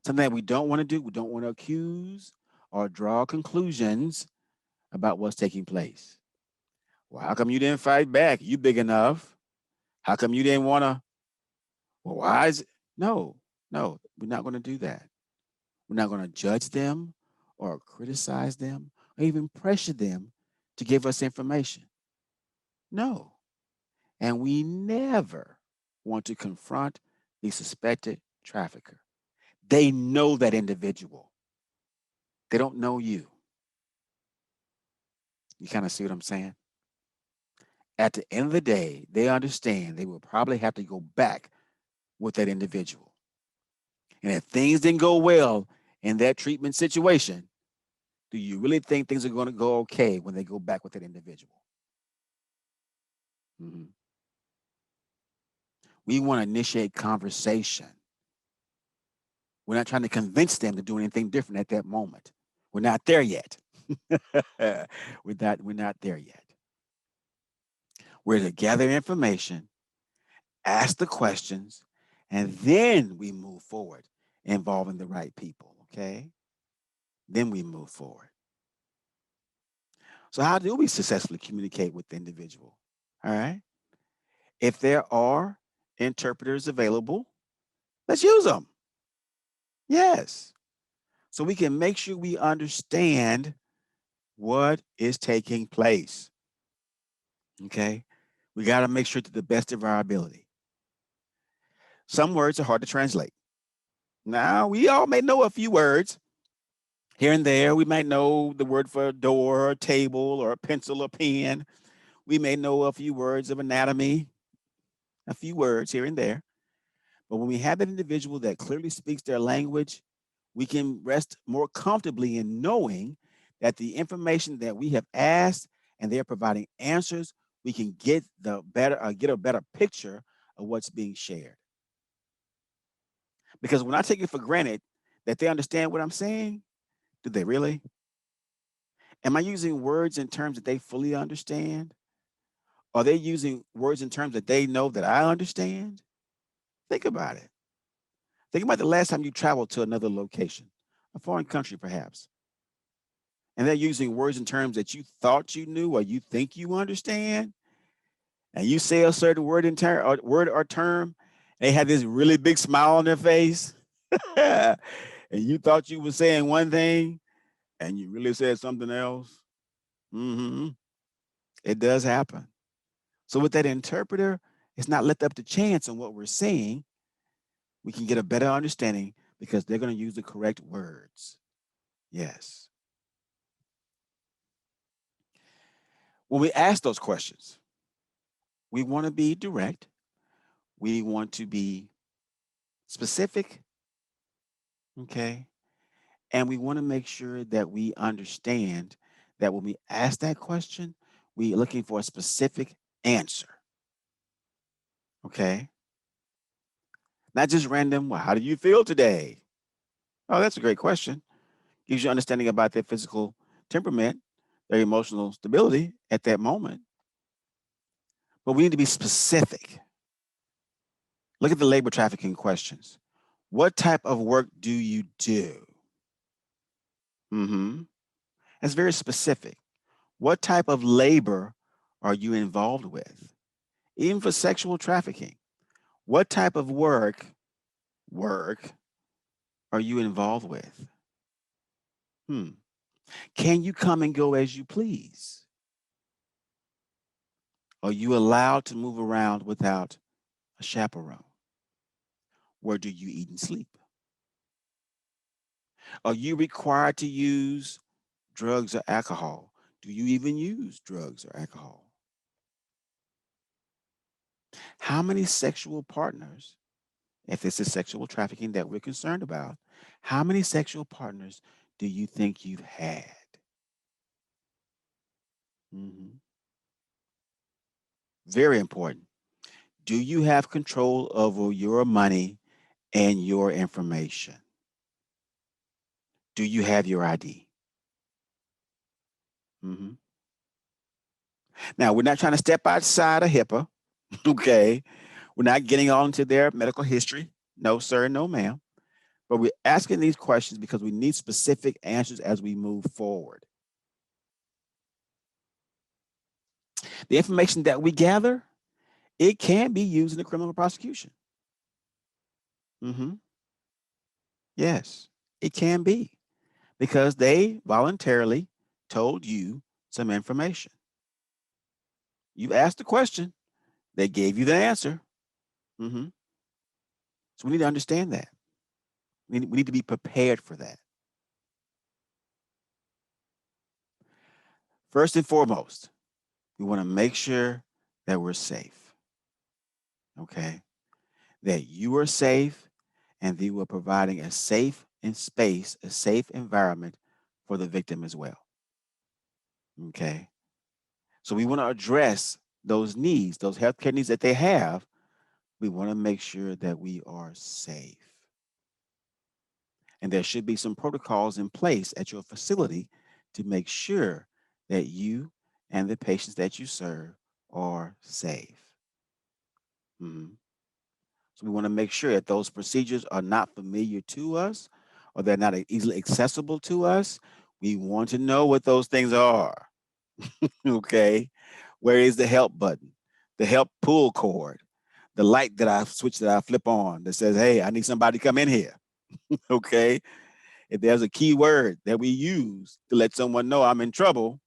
Something that we don't want to do, we don't want to accuse or draw conclusions about what's taking place. Well, how come you didn't fight back? You big enough. How come you didn't want to? Well, why is it? No, no, we're not going to do that. We're not going to judge them or criticize them or even pressure them to give us information. No. And we never want to confront the suspected trafficker. They know that individual. They don't know you. You kind of see what I'm saying? At the end of the day, they understand they will probably have to go back with that individual. And if things didn't go well in that treatment situation, do you really think things are going to go okay when they go back with that individual? Mhm. We want to initiate conversation. We're not trying to convince them to do anything different at that moment. We're not there yet. we're not there yet. We're to gather information, ask the questions, and then we move forward involving the right people. Okay? Then we move forward. So how do we successfully communicate with the individual? All right. If there are interpreters available, let's use them. Yes. So we can make sure we understand what is taking place. Okay. We got to make sure to the best of our ability. Some words are hard to translate. Now, we all may know a few words here and there. We might know the word for a door, or a table, or a pencil, or pen. We may know a few words of anatomy, a few words here and there. But when we have an individual that clearly speaks their language, we can rest more comfortably in knowing that the information that we have asked and they're providing answers, we can get get a better picture of what's being shared. Because when I take it for granted that they understand what I'm saying, do they really? Am I using words in terms that they fully understand? Are they using words in terms that they know that I understand? Think about it. Think about the last time you traveled to another location, a foreign country perhaps, and they're using words in terms that you thought you knew or you think you understand, and you say a certain word or term, they have this really big smile on their face, and you thought you were saying one thing, and you really said something else. Mm-hmm. It does happen. So with that interpreter, it's not left up to chance on what we're saying. We can get a better understanding because they're going to use the correct words. Yes. When we ask those questions, we want to be direct. We want to be specific. Okay. And we want to make sure that we understand that when we ask that question, we're looking for a specific answer. Okay. Not just random, well, how do you feel today? Oh, that's a great question. Gives you understanding about their physical temperament, their emotional stability at that moment. But we need to be specific. Look at the labor trafficking questions. What type of work do you do? Mm-hmm. That's very specific. What type of labor are you involved with? Even for sexual trafficking, what type of work are you involved with? Hmm. Can you come and go as you please? Are you allowed to move around without a chaperone? Where do you eat and sleep? Are you required to use drugs or alcohol? Do you even use drugs or alcohol? How many sexual partners, if this is sexual trafficking that we're concerned about, how many sexual partners do you think you've had? Mhm. Very important. Do you have control over your money and your information? Do you have your ID? Mhm. Now, we're not trying to step outside of HIPAA, okay? We're not getting all into their medical history. No, sir, no, ma'am. But we're asking these questions because we need specific answers as we move forward. The information that we gather, it can be used in a criminal prosecution. Mm-hmm. Yes, it can be because they voluntarily told you some information. You asked the question, they gave you the answer. Mm-hmm. So we need to understand that. We need to be prepared for that. First and foremost, we want to make sure that we're safe. Okay. That you are safe and that you are providing a safe space, a safe environment for the victim as well. Okay. So we want to address those needs, those healthcare needs that they have. We want to make sure that we are safe. And there should be some protocols in place at your facility to make sure that you and the patients that you serve are safe. Mhm. So we want to make sure that those procedures are not familiar to us or they're not easily accessible to us. We want to know what those things are. Okay. Where is the help button, the help pull cord, the light that I switch that I flip on that says, hey, I need somebody to come in here. Okay. If there's a key word that we use to let someone know I'm in trouble,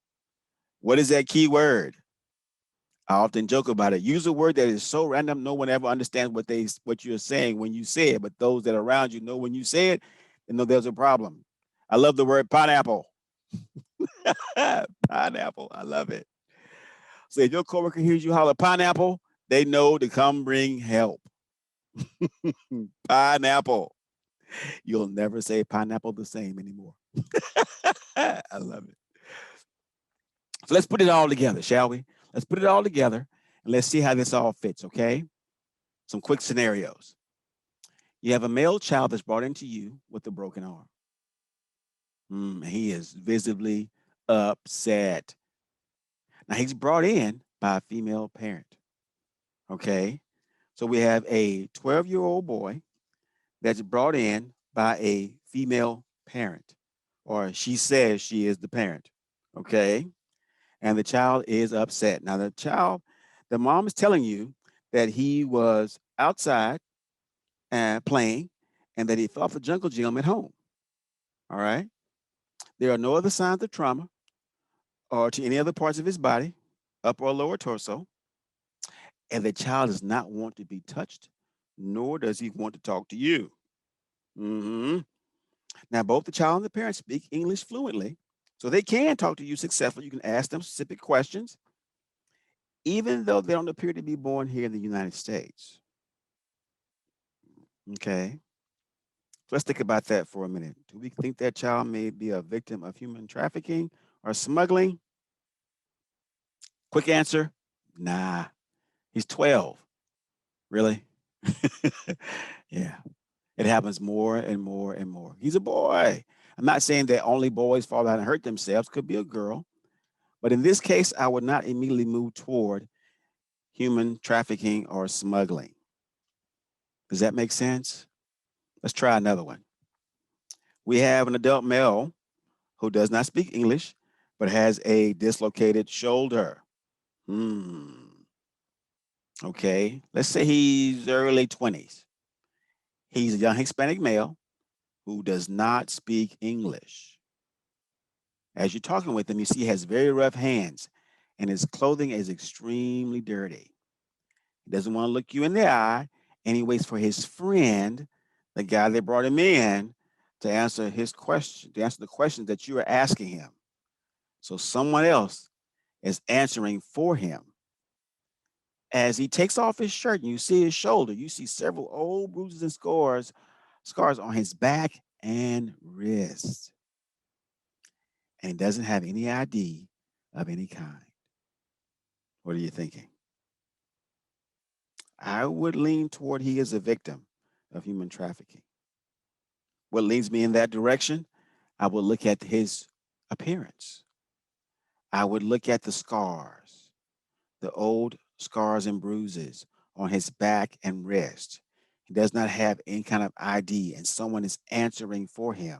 what is that key word? I often joke about it. Use a word that is so random, no one ever understands what you're saying when you say it, but those that are around you know when you say it, they know there's a problem. I love the word pineapple. Pineapple. I love it. So if your coworker hears you holler pineapple, they know to come bring help. Pineapple. You'll never say pineapple the same anymore. I love it. So let's put it all together, shall we? Let's put it all together and let's see how this all fits, okay? Some quick scenarios. You have a male child that's brought into you with a broken arm. He is visibly upset. Now, he's brought in by a female parent, okay? So we have a 12-year-old boy that's brought in by a female parent, or she says she is the parent, okay? And the child is upset. Now, the mom is telling you that he was outside and playing and that he fell off the jungle gym at home, all right? There are no other signs of trauma or to any other parts of his body, upper or lower torso, and the child does not want to be touched, nor does he want to talk to you. hmm Now, both the child and the parent speak English fluently, so they can talk to you successfully. You can ask them specific questions, even though they don't appear to be born here in the United States. Okay. So let's think about that for a minute. Do we think that child may be a victim of human trafficking or smuggling? Quick answer, nah. He's 12. Really? Yeah. It happens more and more and more. He's a boy. I'm not saying that only boys fall out and hurt themselves. Could be a girl. But in this case, I would not immediately move toward human trafficking or smuggling. Does that make sense? Let's try another one. We have an adult male who does not speak English, but has a dislocated shoulder. Okay. Let's say he's early 20s. He's a young Hispanic male who does not speak English. As you're talking with him, you see he has very rough hands and his clothing is extremely dirty. He doesn't want to look you in the eye and he waits for his friend, the guy that brought him in, to answer his question, to answer the questions that you are asking him. So someone else is answering for him. As he takes off his shirt and you see his shoulder, you see several old bruises and scars on his back and wrist. And he doesn't have any ID of any kind. What are you thinking? I would lean toward he is a victim of human trafficking. What leads me in that direction? I would look at his appearance. I would look at the scars, the old scars and bruises on his back and wrist. He does not have any kind of ID and someone is answering for him.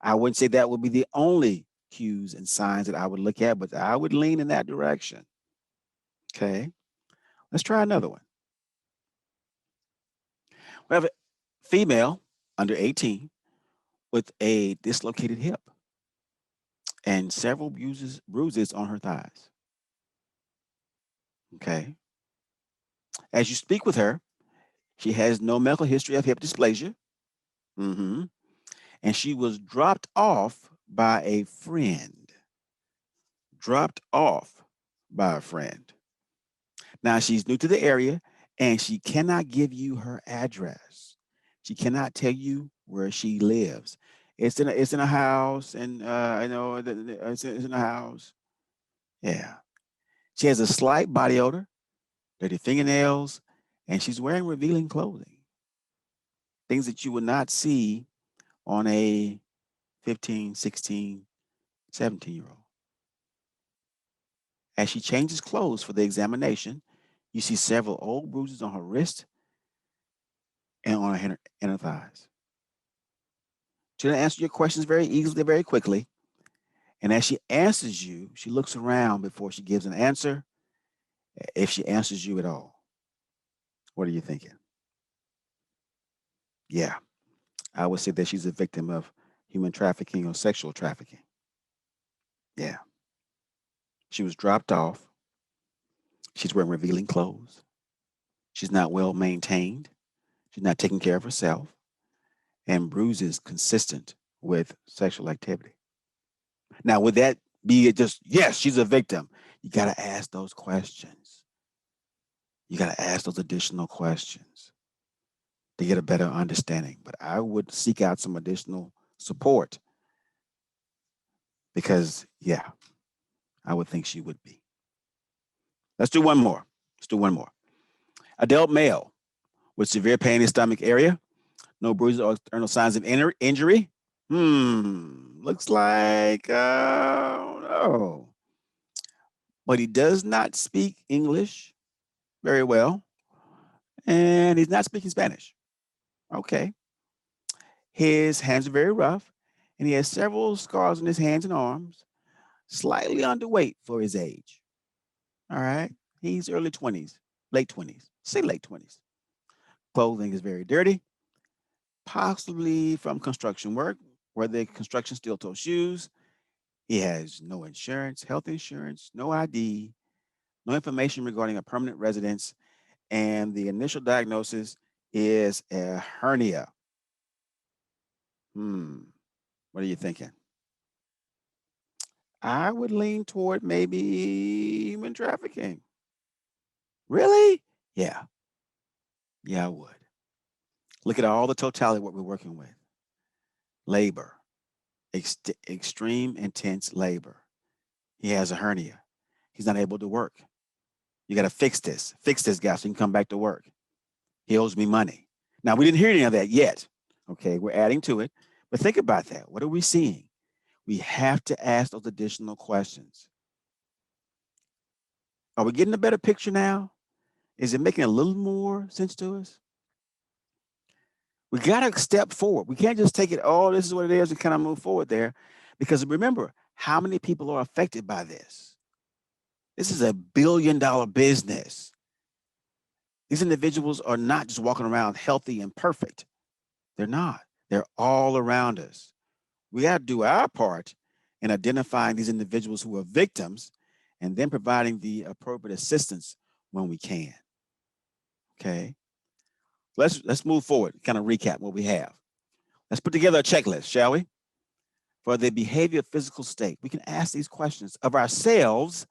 I wouldn't say that would be the only cues and signs that I would look at, but I would lean in that direction. Okay, let's try another one. We have a female under 18 with a dislocated hip and several bruises on her thighs. Okay. As you speak with her, she has no medical history of hip dysplasia. Mm-hmm. And she was dropped off by a friend. Dropped off by a friend. Now she's new to the area and she cannot give you her address. She cannot tell you where she lives. It's in a house, and I know it's in a house. Yeah. She has a slight body odor, dirty fingernails, and she's wearing revealing clothing. Things that you would not see on a 15, 16, 17-year-old. As she changes clothes for the examination, you see several old bruises on her wrist and on her inner thighs. She'll answer your questions very easily, very quickly. And as she answers you, she looks around before she gives an answer, if she answers you at all. What are you thinking? Yeah, I would say that she's a victim of human trafficking or sexual trafficking. Yeah. She was dropped off. She's wearing revealing clothes. She's not well maintained. She's not taking care of herself. And bruises consistent with sexual activity. Now, would that be just, yes, she's a victim? You got to ask those questions. You got to ask those additional questions to get a better understanding. But I would seek out some additional support because, yeah, I would think she would be. Let's do one more. Let's do one more. Adult male with severe pain in the stomach area, no bruises or external signs of injury. Looks like, no. But he does not speak English very well, and he's not speaking Spanish. Okay. His hands are very rough, and he has several scars on his hands and arms, slightly underweight for his age. All right. He's early 20s, late 20s, say late 20s. Clothing is very dirty, possibly from construction work, where the construction steel toe shoes. He has no insurance, health insurance, no ID, no information regarding a permanent residence, and the initial diagnosis is a hernia. What are you thinking? I would lean toward maybe human trafficking. Really? Yeah. Yeah, I would. Look at all the totality of what we're working with. Labor, extreme, intense labor. He has a hernia. He's not able to work. You got to fix this. Fix this guy so he can come back to work. He owes me money. Now, we didn't hear any of that yet. Okay, we're adding to it. But think about that. What are we seeing? We have to ask those additional questions. Are we getting a better picture now? Is it making a little more sense to us? We got to step forward. We can't just take it, oh, this is what it is, and kind of move forward there. Because remember, how many people are affected by this? This is $1 billion business. These individuals are not just walking around healthy and perfect. They're not. They're all around us. We got to do our part in identifying these individuals who are victims and then providing the appropriate assistance when we can. Okay. Let's move forward, kind of recap what we have. Let's put together a checklist, shall we? For the behavior physical state, we can ask these questions of ourselves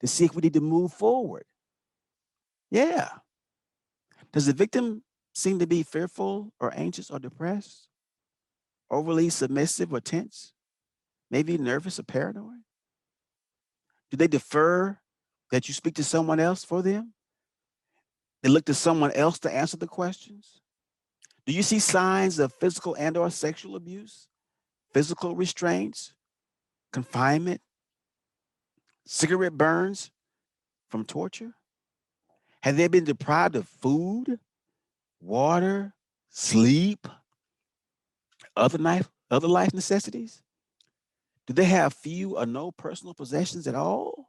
to see if we need to move forward. Yeah. Does the victim seem to be fearful or anxious or depressed? Overly submissive or tense? Maybe nervous or paranoid? Do they defer that you speak to someone else for them? They look to someone else to answer the questions? Do you see signs of physical and or sexual abuse, physical restraints, confinement, cigarette burns from torture? Have they been deprived of food, water, sleep, other life necessities? Do they have few or no personal possessions at all?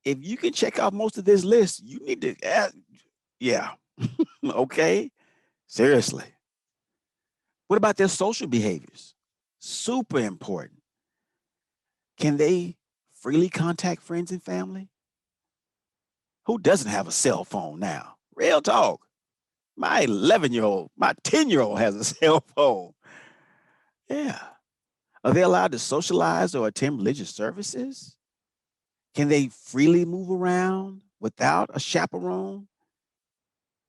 If you can check off most of this list, you need to ask, yeah, okay, seriously. What about their social behaviors? Super important. Can they freely contact friends and family? Who doesn't have a cell phone now? Real talk. My 11-year-old, my 10-year-old has a cell phone. Yeah. Are they allowed to socialize or attend religious services? Can they freely move around without a chaperone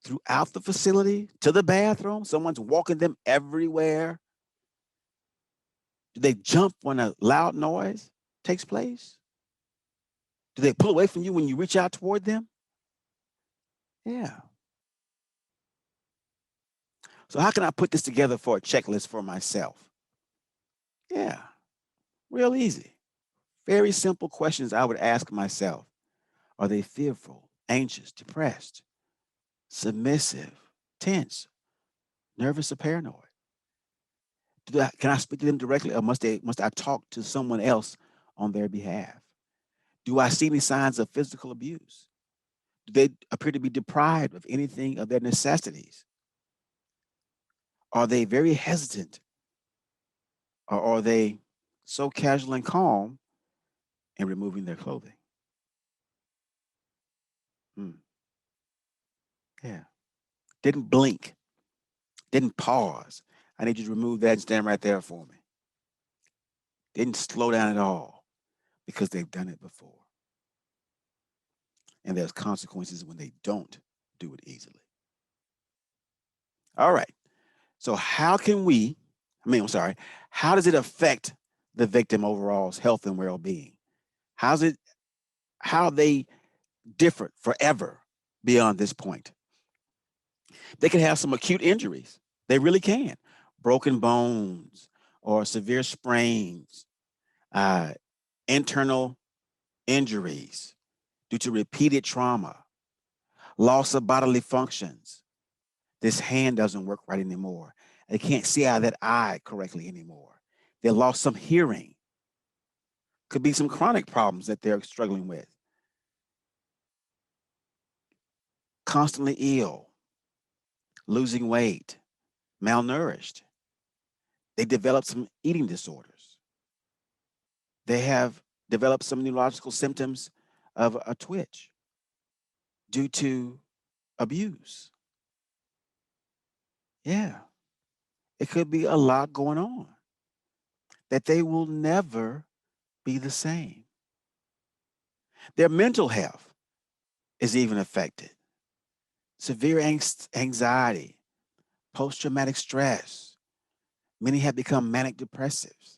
throughout the facility to the bathroom? Someone's walking them everywhere. Do they jump when a loud noise takes place? Do they pull away from you when you reach out toward them? Yeah. So, how can I put this together for a checklist for myself? Yeah, real easy. Very simple questions I would ask myself. Are they fearful, anxious, depressed, submissive, tense, nervous, or paranoid? Can I speak to them directly, or must I talk to someone else on their behalf? Do I see any signs of physical abuse? Do they appear to be deprived of anything of their necessities? Are they very hesitant, or are they so casual and calm in removing their clothing? Hmm. Yeah. Didn't blink, didn't pause. I need you to remove that and stand right there for me. Didn't slow down at all because they've done it before. And there's consequences when they don't do it easily. All right. So how does it affect the victim overall's health and well-being? How's it, how are they different forever beyond this point? They can have some acute injuries. They really can. Broken bones or severe sprains, uh, internal injuries due to repeated trauma, loss of bodily functions. This hand doesn't work right anymore. They can't see out of that eye correctly anymore. They lost some hearing. Could be some chronic problems that they're struggling with. Constantly ill, losing weight, malnourished. They develop some eating disorders. They have developed some neurological symptoms of a twitch due to abuse. Yeah, it could be a lot going on that they will never be the same. Their mental health is even affected. Severe anxiety, post traumatic stress. Many have become manic depressives.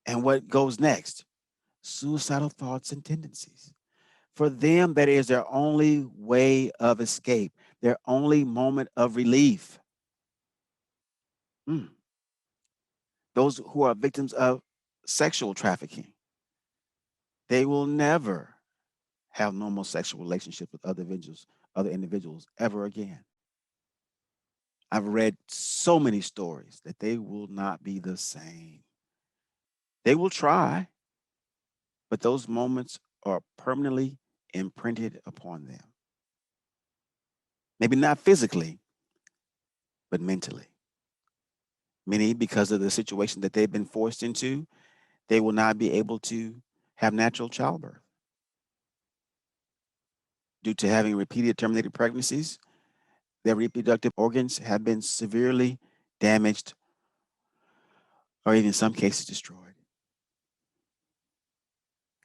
And what goes next? Suicidal thoughts and tendencies. For them, that is their only way of escape, their only moment of relief. Mm. Those who are victims of sexual trafficking, they will never have normal sexual relationships with other individuals ever again. I've read so many stories that they will not be the same. They will try, but those moments are permanently imprinted upon them. Maybe not physically, but mentally. Many, because of the situation that they've been forced into, they will not be able to have natural childbirth due to having repeated terminated pregnancies. Their reproductive organs have been severely damaged or even in some cases destroyed.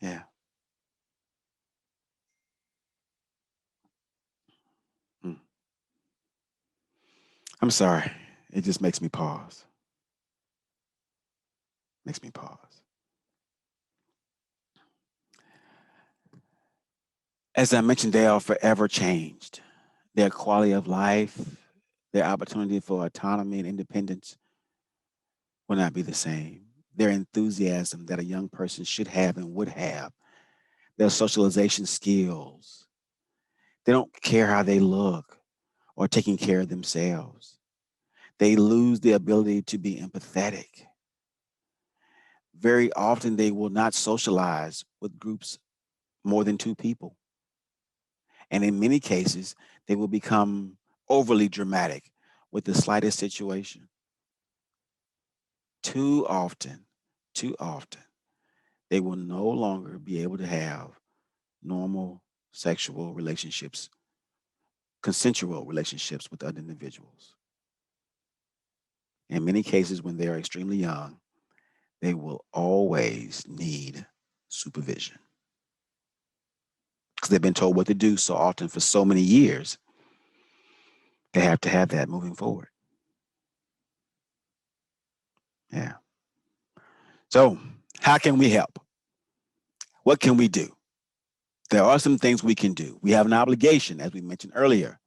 Yeah. Mm. I'm sorry. It just makes me pause. Makes me pause. As I mentioned, they are forever changed. Their quality of life, their opportunity for autonomy and independence will not be the same. Their enthusiasm that a young person should have and would have, their socialization skills. They don't care how they look or taking care of themselves. They lose the ability to be empathetic. Very often, they will not socialize with groups more than two people. And in many cases, they will become overly dramatic with the slightest situation. Too often, too often, they will no longer be able to have normal sexual relationships, consensual relationships with other individuals. In many cases, when they are extremely young, they will always need supervision because they've been told what to do so often for so many years. They have to have that moving forward. Yeah. So, how can we help? What can we do? There are some things we can do. We have an obligation, as we mentioned earlier,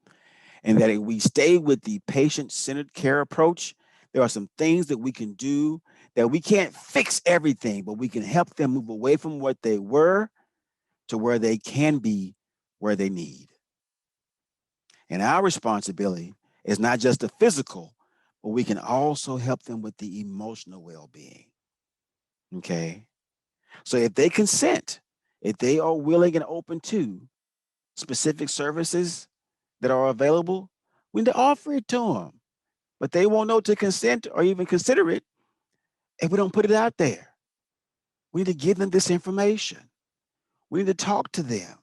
and that if we stay with the patient-centered care approach, there are some things that we can do that we can't fix everything, but we can help them move away from what they were to where they can be where they need. And our responsibility is not just the physical, but we can also help them with the emotional well-being. Okay. So if they consent, if they are willing and open to specific services that are available, we need to offer it to them. But they won't know to consent or even consider it if we don't put it out there. We need to give them this information. We need to talk to them.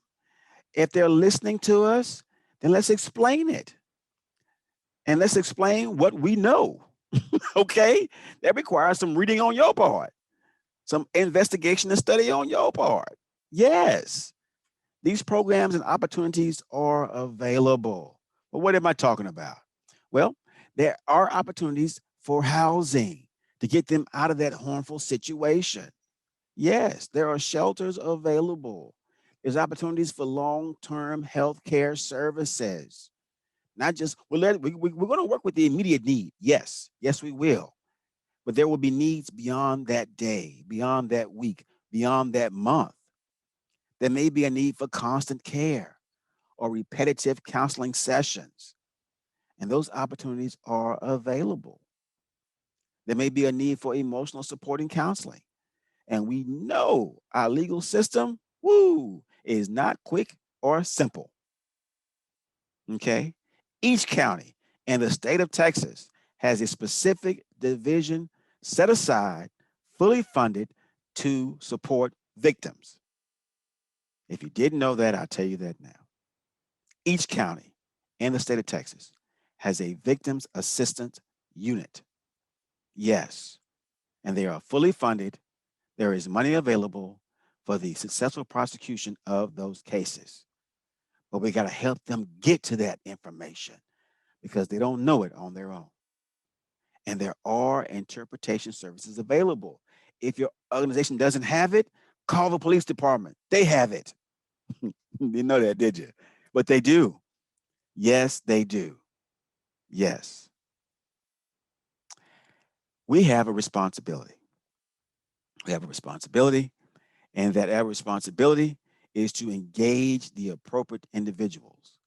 If they're listening to us, then let's explain it. And let's explain what we know. Okay? That requires some reading on your part, some investigation and study on your part. Yes, these programs and opportunities are available. But what am I talking about? Well, there are opportunities for housing to get them out of that harmful situation. Yes, there are shelters available. There's opportunities for long-term health care services. Not just, we're going to work with the immediate need. Yes, yes, we will. But there will be needs beyond that day, beyond that week, beyond that month. There may be a need for constant care or repetitive counseling sessions, and those opportunities are available. There may be a need for emotional support and counseling, and we know our legal system, is not quick or simple. Okay? Each county in the state of Texas has a specific division set aside, fully funded to support victims. If you didn't know that, I'll tell you that now. Each county in the state of Texas has a victims assistance unit. Yes, and they are fully funded. There is money available for the successful prosecution of those cases. But we got to help them get to that information because they don't know it on their own. And there are interpretation services available. If your organization doesn't have it, call the police department. They have it. You know that, did you? But they do. Yes, they do. Yes. We have a responsibility. We have a responsibility, and that our responsibility is to engage the appropriate individuals.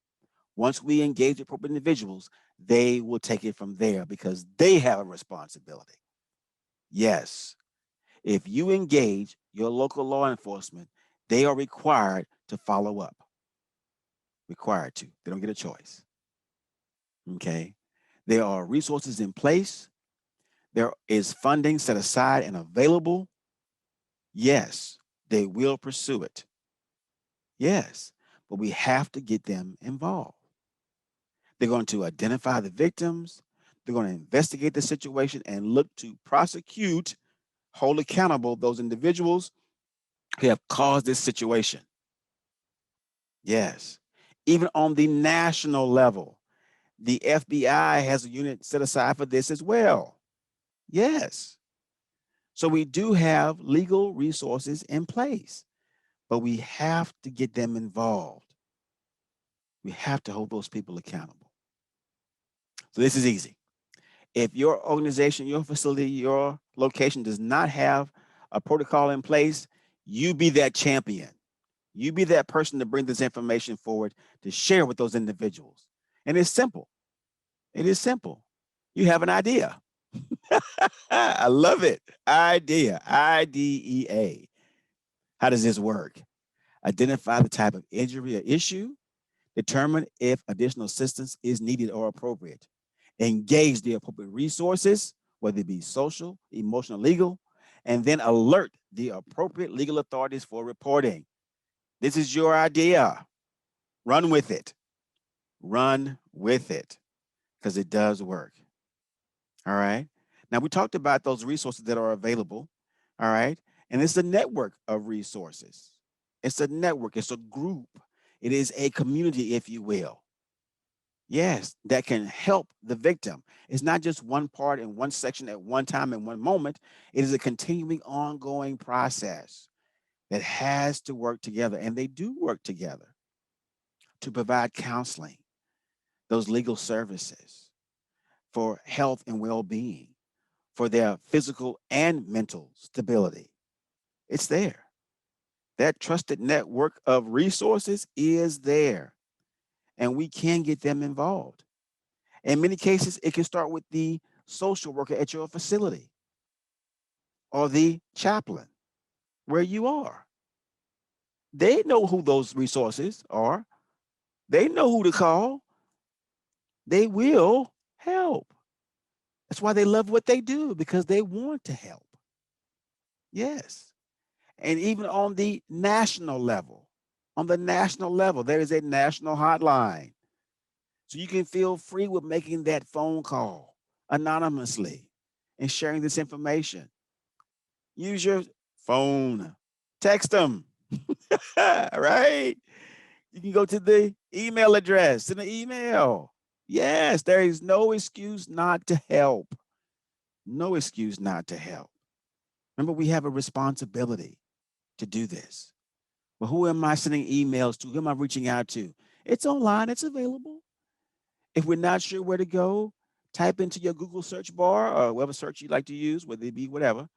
Once we engage the appropriate individuals, they will take it from there because they have a responsibility. Yes. If you engage your local law enforcement, they are required to follow up. Required to. They don't get a choice. Okay. There are resources in place. There is funding set aside and available. Yes, they will pursue it. Yes, but we have to get them involved. They're going to identify the victims. They're going to investigate the situation and look to prosecute, hold accountable those individuals who have caused this situation. Yes. Even on the national level, the FBI has a unit set aside for this as well. Yes. So we do have legal resources in place, but we have to get them involved. We have to hold those people accountable. So this is easy. If your organization, your facility, your location does not have a protocol in place, you be that champion. You be that person to bring this information forward to share with those individuals And it's simple. It is simple. You have an idea. I love it. Idea. IDEA. How does this work? Identify the type of injury or issue. Determine if additional assistance is needed or appropriate. Engage the appropriate resources, whether it be social, emotional, legal, and then alert the appropriate legal authorities for reporting. This is your idea. Run with it. Run with it because it does work. All right. Now, we talked about those resources that are available. All right. And it's a network of resources. It's a network, it's a group, it is a community, if you will. Yes, that can help the victim. It's not just one part in one section at one time in one moment. It is a continuing, ongoing process that has to work together. And they do work together to provide counseling, those legal services for health and well being, for their physical and mental stability. It's there. That trusted network of resources is there, and we can get them involved. In many cases, it can start with the social worker at your facility or the chaplain where you are. They know who those resources are, they know who to call, they will help. That's why they love what they do, because they want to help. Yes. And even on the national level, there is a national hotline. So you can feel free with making that phone call anonymously and sharing this information. Use your phone, text them, right? You can go to the email address, send an email. Yes, there is no excuse not to help. No excuse not to help. Remember, we have a responsibility to do this. Well, who am I sending emails to? Who am I reaching out to? It's online, it's available. If we're not sure where to go, type into your Google search bar or whatever search you like to use, whether it be whatever,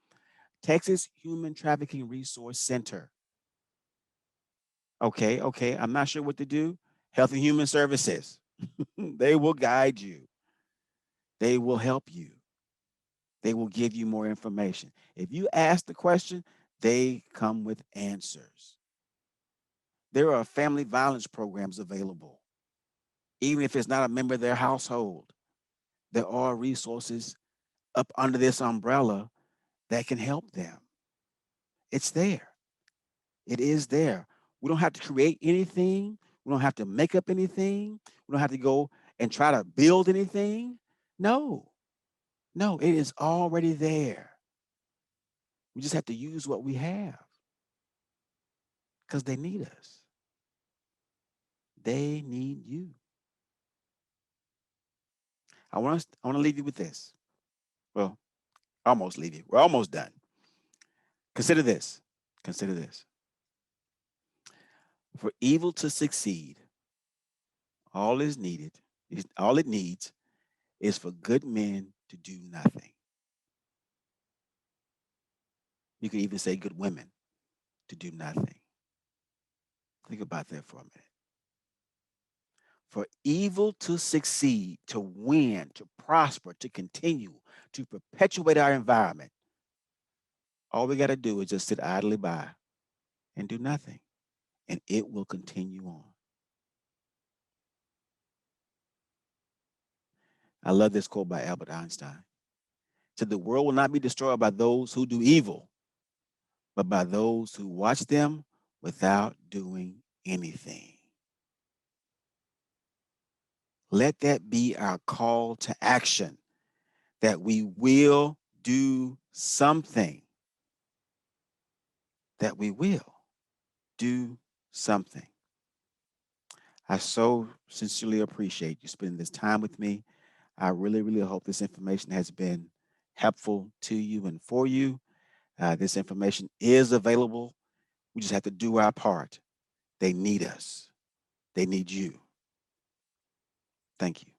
Texas Human Trafficking Resource Center. Okay, I'm not sure what to do. Health and Human Services. They will guide you. They will help you. They will give you more information. If you ask the question, they come with answers. There are family violence programs available. Even if it's not a member of their household, there are resources up under this umbrella that can help them. It's there. It is there. We don't have to create anything. We don't have to make up anything. We don't have to go and try to build anything. No, no, it is already there. We just have to use what we have because they need us. They need you. I want to leave you with this. Well, almost leave you. We're almost done. Consider this. Consider this. For evil to succeed, all is needed, all it needs is for good men to do nothing. You could even say good women to do nothing. Think about that for a minute. For evil to succeed, to win, to prosper, to continue, to perpetuate our environment, all we got to do is just sit idly by and do nothing, and it will continue on. I love this quote by Albert Einstein. It said, "The world will not be destroyed by those who do evil, but by those who watch them without doing anything." Let that be our call to action, that we will do something, that we will do something. I so sincerely appreciate you spending this time with me. I really, really hope this information has been helpful to you and for you. This information is available. We just have to do our part. They need us. They need you. Thank you.